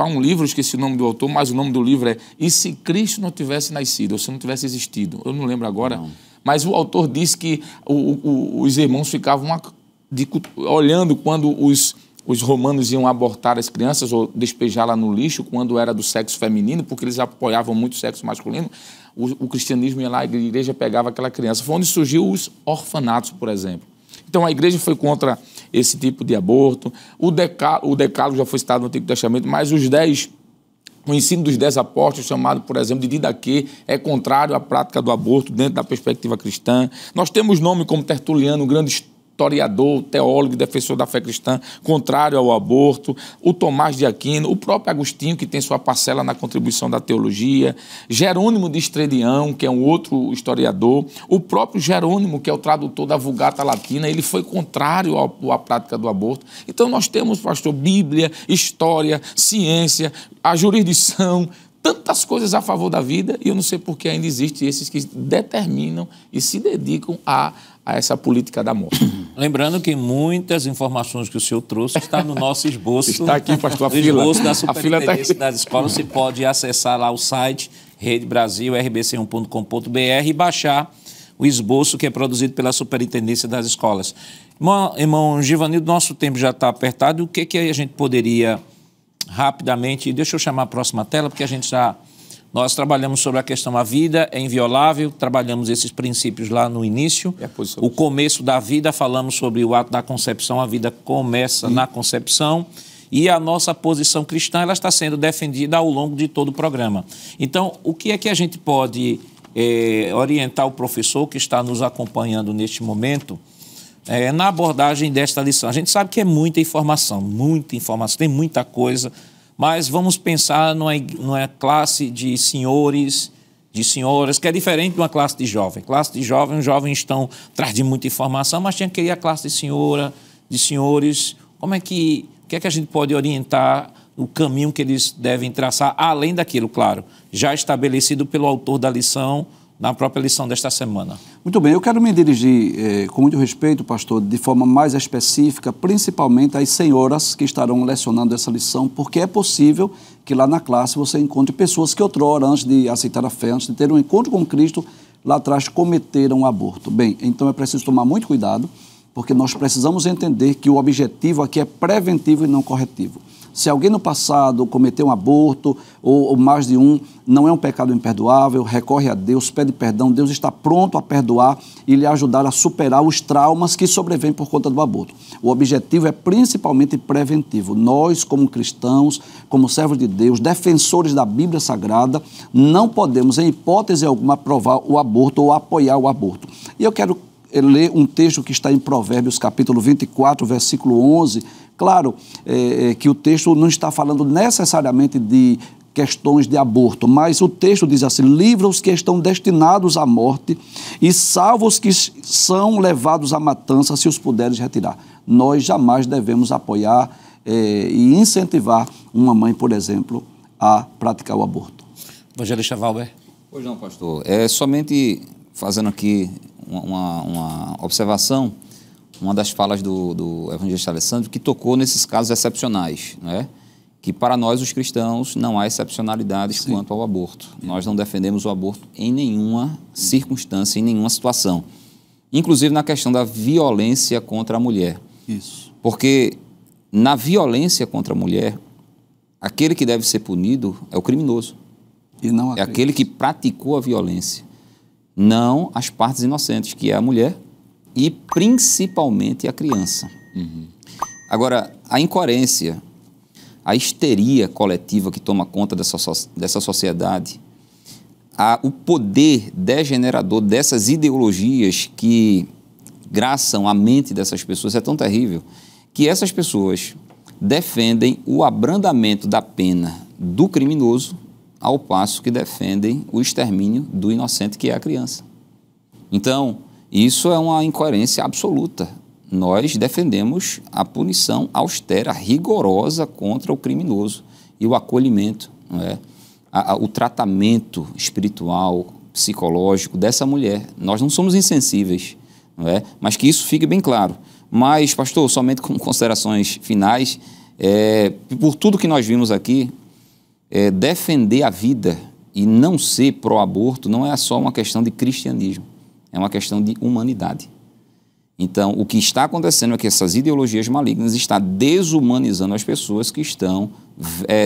um livro, esqueci o nome do autor, mas o nome do livro é E se Cristo não tivesse nascido, ou se não tivesse existido? Eu não lembro agora. Não. Mas o autor disse que os irmãos ficavam olhando quando os romanos iam abortar as crianças ou despejá-la no lixo quando era do sexo feminino, porque eles apoiavam muito o sexo masculino. O cristianismo ia lá, a igreja pegava aquela criança. Foi onde surgiu os orfanatos, por exemplo. Então, a igreja foi contra esse tipo de aborto. O decálogo já foi citado no Antigo Testamento, mas o ensino dos 10 apóstolos, chamado, por exemplo, de Didaquê, é contrário à prática do aborto dentro da perspectiva cristã. Nós temos nome como Tertuliano, um grande historiador, teólogo e defensor da fé cristã, contrário ao aborto, o Tomás de Aquino, o próprio Agostinho, que tem sua parcela na contribuição da teologia, Jerônimo de Estredião, que é um outro historiador, o próprio Jerônimo, que é o tradutor da Vulgata Latina, ele foi contrário à prática do aborto. Então nós temos, pastor, Bíblia, história, ciência, a jurisdição, tantas coisas a favor da vida, e eu não sei por que ainda existem esses que determinam e se dedicam a essa política da morte. Lembrando que muitas informações que o senhor trouxe estão no nosso esboço. Está aqui, pastor, a no fila. esboço da Superintendência das Escolas. Você pode acessar lá o site Rede Brasil, rbc1.com.br e baixar o esboço que é produzido pela Superintendência das Escolas. Irmão Givanildo, nosso tempo já está apertado. O que a gente poderia rapidamente... Deixa eu chamar a próxima tela, porque nós trabalhamos sobre a questão a vida é inviolável, trabalhamos esses princípios lá no início. O começo da vida, falamos sobre o ato da concepção, a vida começa na concepção. E a nossa posição cristã ela está sendo defendida ao longo de todo o programa. Então, o que é que a gente pode orientar o professor que está nos acompanhando neste momento na abordagem desta lição? A gente sabe que é muita informação, tem muita coisa. Mas vamos pensar numa classe de senhores, de senhoras, que é diferente de uma classe de jovem. Classe de jovem, os jovens estão atrás de muita informação, mas tinha que ir a classe de senhora, de senhores. O que é que a gente pode orientar o caminho que eles devem traçar, além daquilo, claro, já estabelecido pelo autor da lição, na própria lição desta semana? Muito bem, eu quero me dirigir com muito respeito, pastor, de forma mais específica, principalmente às senhoras que estarão lecionando essa lição, porque é possível que lá na classe você encontre pessoas que outrora, antes de aceitar a fé, antes de ter um encontro com Cristo, lá atrás cometeram um aborto. Bem, então é preciso tomar muito cuidado, porque nós precisamos entender que o objetivo aqui é preventivo e não corretivo. Se alguém no passado cometeu um aborto, ou mais de um, não é um pecado imperdoável, recorre a Deus, pede perdão, Deus está pronto a perdoar e lhe ajudar a superar os traumas que sobrevêm por conta do aborto. O objetivo é principalmente preventivo. Nós, como cristãos, como servos de Deus, defensores da Bíblia Sagrada, não podemos, em hipótese alguma, aprovar o aborto ou apoiar o aborto. E eu quero ler um texto que está em Provérbios, capítulo 24, versículo 11. Claro que o texto não está falando necessariamente de questões de aborto, mas o texto diz assim: livra os que estão destinados à morte e salva os que são levados à matança, se os puderes retirar. Nós jamais devemos apoiar e incentivar uma mãe, por exemplo, a praticar o aborto. Evangelista Valber. Pois não, pastor. É somente fazendo aqui uma observação, uma das falas do evangelista Alessandro, que tocou nesses casos excepcionais, não é? Que para nós, os cristãos, não há excepcionalidades quanto ao aborto. Nós não defendemos o aborto em nenhuma circunstância, em nenhuma situação. Inclusive na questão da violência contra a mulher. Isso. Porque na violência contra a mulher, aquele que deve ser punido é o criminoso. E não é aquele que praticou a violência. Não as partes inocentes, que é a mulher e principalmente a criança. Agora, a incoerência, a histeria coletiva que toma conta dessa sociedade, o poder degenerador dessas ideologias que graçam a mente dessas pessoas é tão terrível que essas pessoas defendem o abrandamento da pena do criminoso ao passo que defendem o extermínio do inocente, que é a criança. Então, isso é uma incoerência absoluta. Nós defendemos a punição austera, rigorosa contra o criminoso e o acolhimento, não é? O tratamento espiritual, psicológico dessa mulher. Nós não somos insensíveis, não é? Mas que isso fique bem claro. Mas, pastor, somente com considerações finais, por tudo que nós vimos aqui, defender a vida e não ser pró-aborto não é só uma questão de cristianismo, é uma questão de humanidade. Então, o que está acontecendo é que essas ideologias malignas estão desumanizando as pessoas que estão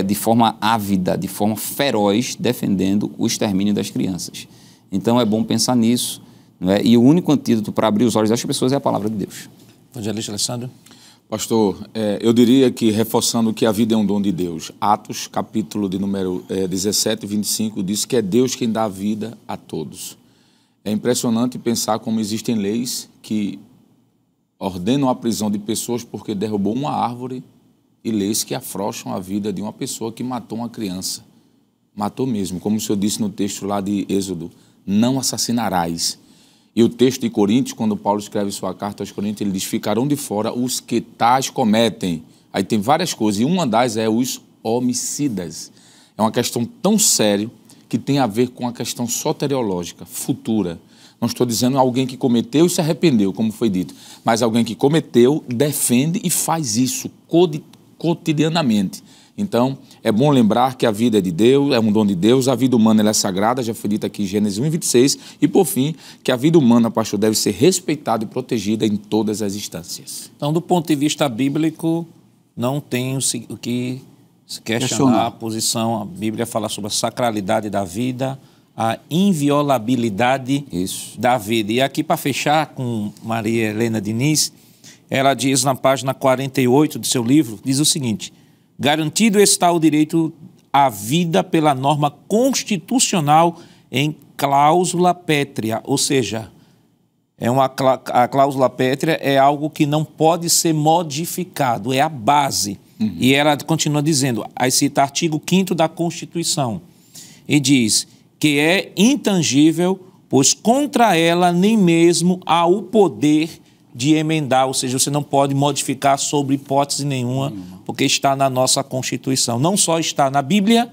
de forma ávida, de forma feroz, defendendo o extermínio das crianças. Então, é bom pensar nisso, não é? E o único antídoto para abrir os olhos das pessoas é a palavra de Deus. Evangelista Alessandro. Pastor, eu diria que, reforçando que a vida é um dom de Deus, Atos, capítulo de número 17, 25, diz que é Deus quem dá a vida a todos. É impressionante pensar como existem leis que ordenam a prisão de pessoas porque derrubou uma árvore e leis que afrouxam a vida de uma pessoa que matou uma criança. Matou mesmo, como o senhor disse no texto lá de Êxodo, não assassinarás. E o texto de Coríntios, quando Paulo escreve sua carta aos Coríntios, ele diz: ficarão de fora os que tais cometem. Aí tem várias coisas, e uma das é os homicidas. É uma questão tão séria que tem a ver com a questão soteriológica, futura. Não estou dizendo alguém que cometeu e se arrependeu, como foi dito, mas alguém que cometeu, defende e faz isso cotidianamente. Então, é bom lembrar que a vida é de Deus, é um dom de Deus, a vida humana ela é sagrada, já foi dito aqui em Gênesis 1:26, e por fim, que a vida humana, pastor, deve ser respeitada e protegida em todas as instâncias. Então, do ponto de vista bíblico, não tem o que se questionar a posição. A Bíblia fala sobre a sacralidade da vida, a inviolabilidade da vida. E aqui, para fechar com Maria Helena Diniz, ela diz na página 48 do seu livro, diz o seguinte: garantido está o direito à vida pela norma constitucional em cláusula pétrea, ou seja, a cláusula pétrea é algo que não pode ser modificado, é a base. E ela continua dizendo, aí cita artigo 5º da Constituição, e diz que é intangível, pois contra ela nem mesmo há o poder de emendar, ou seja, você não pode modificar sobre hipótese nenhuma, porque está na nossa Constituição. Não só está na Bíblia,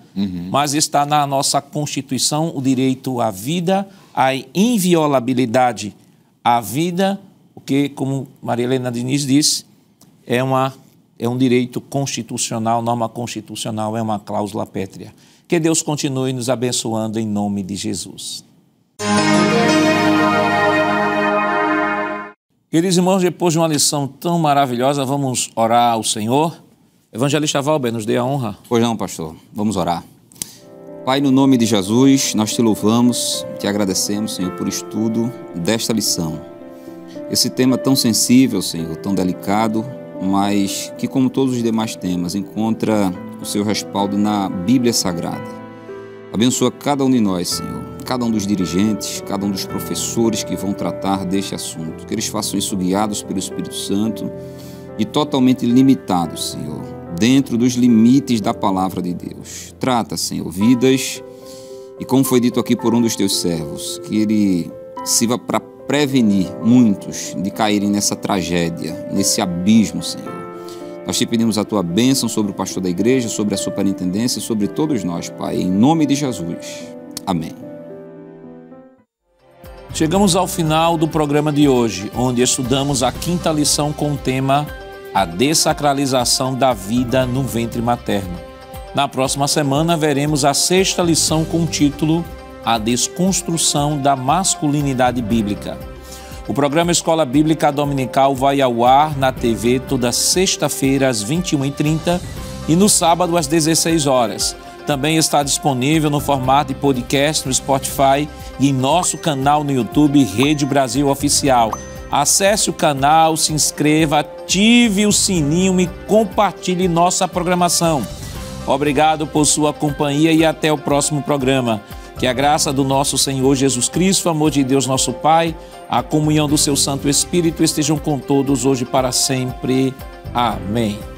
mas está na nossa Constituição o direito à vida, à inviolabilidade à vida, porque, como Maria Helena Diniz disse, é um direito constitucional, norma constitucional, é uma cláusula pétrea. Que Deus continue nos abençoando em nome de Jesus. Queridos irmãos, depois de uma lição tão maravilhosa, vamos orar ao Senhor. Evangelista Valber, nos dê a honra. Pois não, pastor. Vamos orar. Pai, no nome de Jesus, nós te louvamos, te agradecemos, Senhor, por estudo desta lição. Esse tema tão sensível, Senhor, tão delicado, mas que, como todos os demais temas, encontra o seu respaldo na Bíblia Sagrada. Abençoa cada um de nós, Senhor, cada um dos dirigentes, cada um dos professores que vão tratar deste assunto. Que eles façam isso guiados pelo Espírito Santo e totalmente limitados, Senhor, dentro dos limites da palavra de Deus. Trata, Senhor, vidas, e como foi dito aqui por um dos teus servos, que ele sirva para prevenir muitos de caírem nessa tragédia, nesse abismo, Senhor. Nós te pedimos a tua bênção sobre o pastor da igreja, sobre a superintendência e sobre todos nós, Pai, em nome de Jesus. Amém. Chegamos ao final do programa de hoje, onde estudamos a 5ª lição com o tema A Dessacralização da Vida no Ventre Materno. Na próxima semana veremos a 6ª lição com o título A Desconstrução da Masculinidade Bíblica. O programa Escola Bíblica Dominical vai ao ar na TV toda sexta-feira às 21h30 e no sábado às 16 horas. Também está disponível no formato de podcast no Spotify e em nosso canal no YouTube Rede Brasil Oficial. Acesse o canal, se inscreva, ative o sininho e compartilhe nossa programação. Obrigado por sua companhia e até o próximo programa. Que a graça do nosso Senhor Jesus Cristo, o amor de Deus nosso Pai, a comunhão do seu Santo Espírito estejam com todos hoje e para sempre. Amém.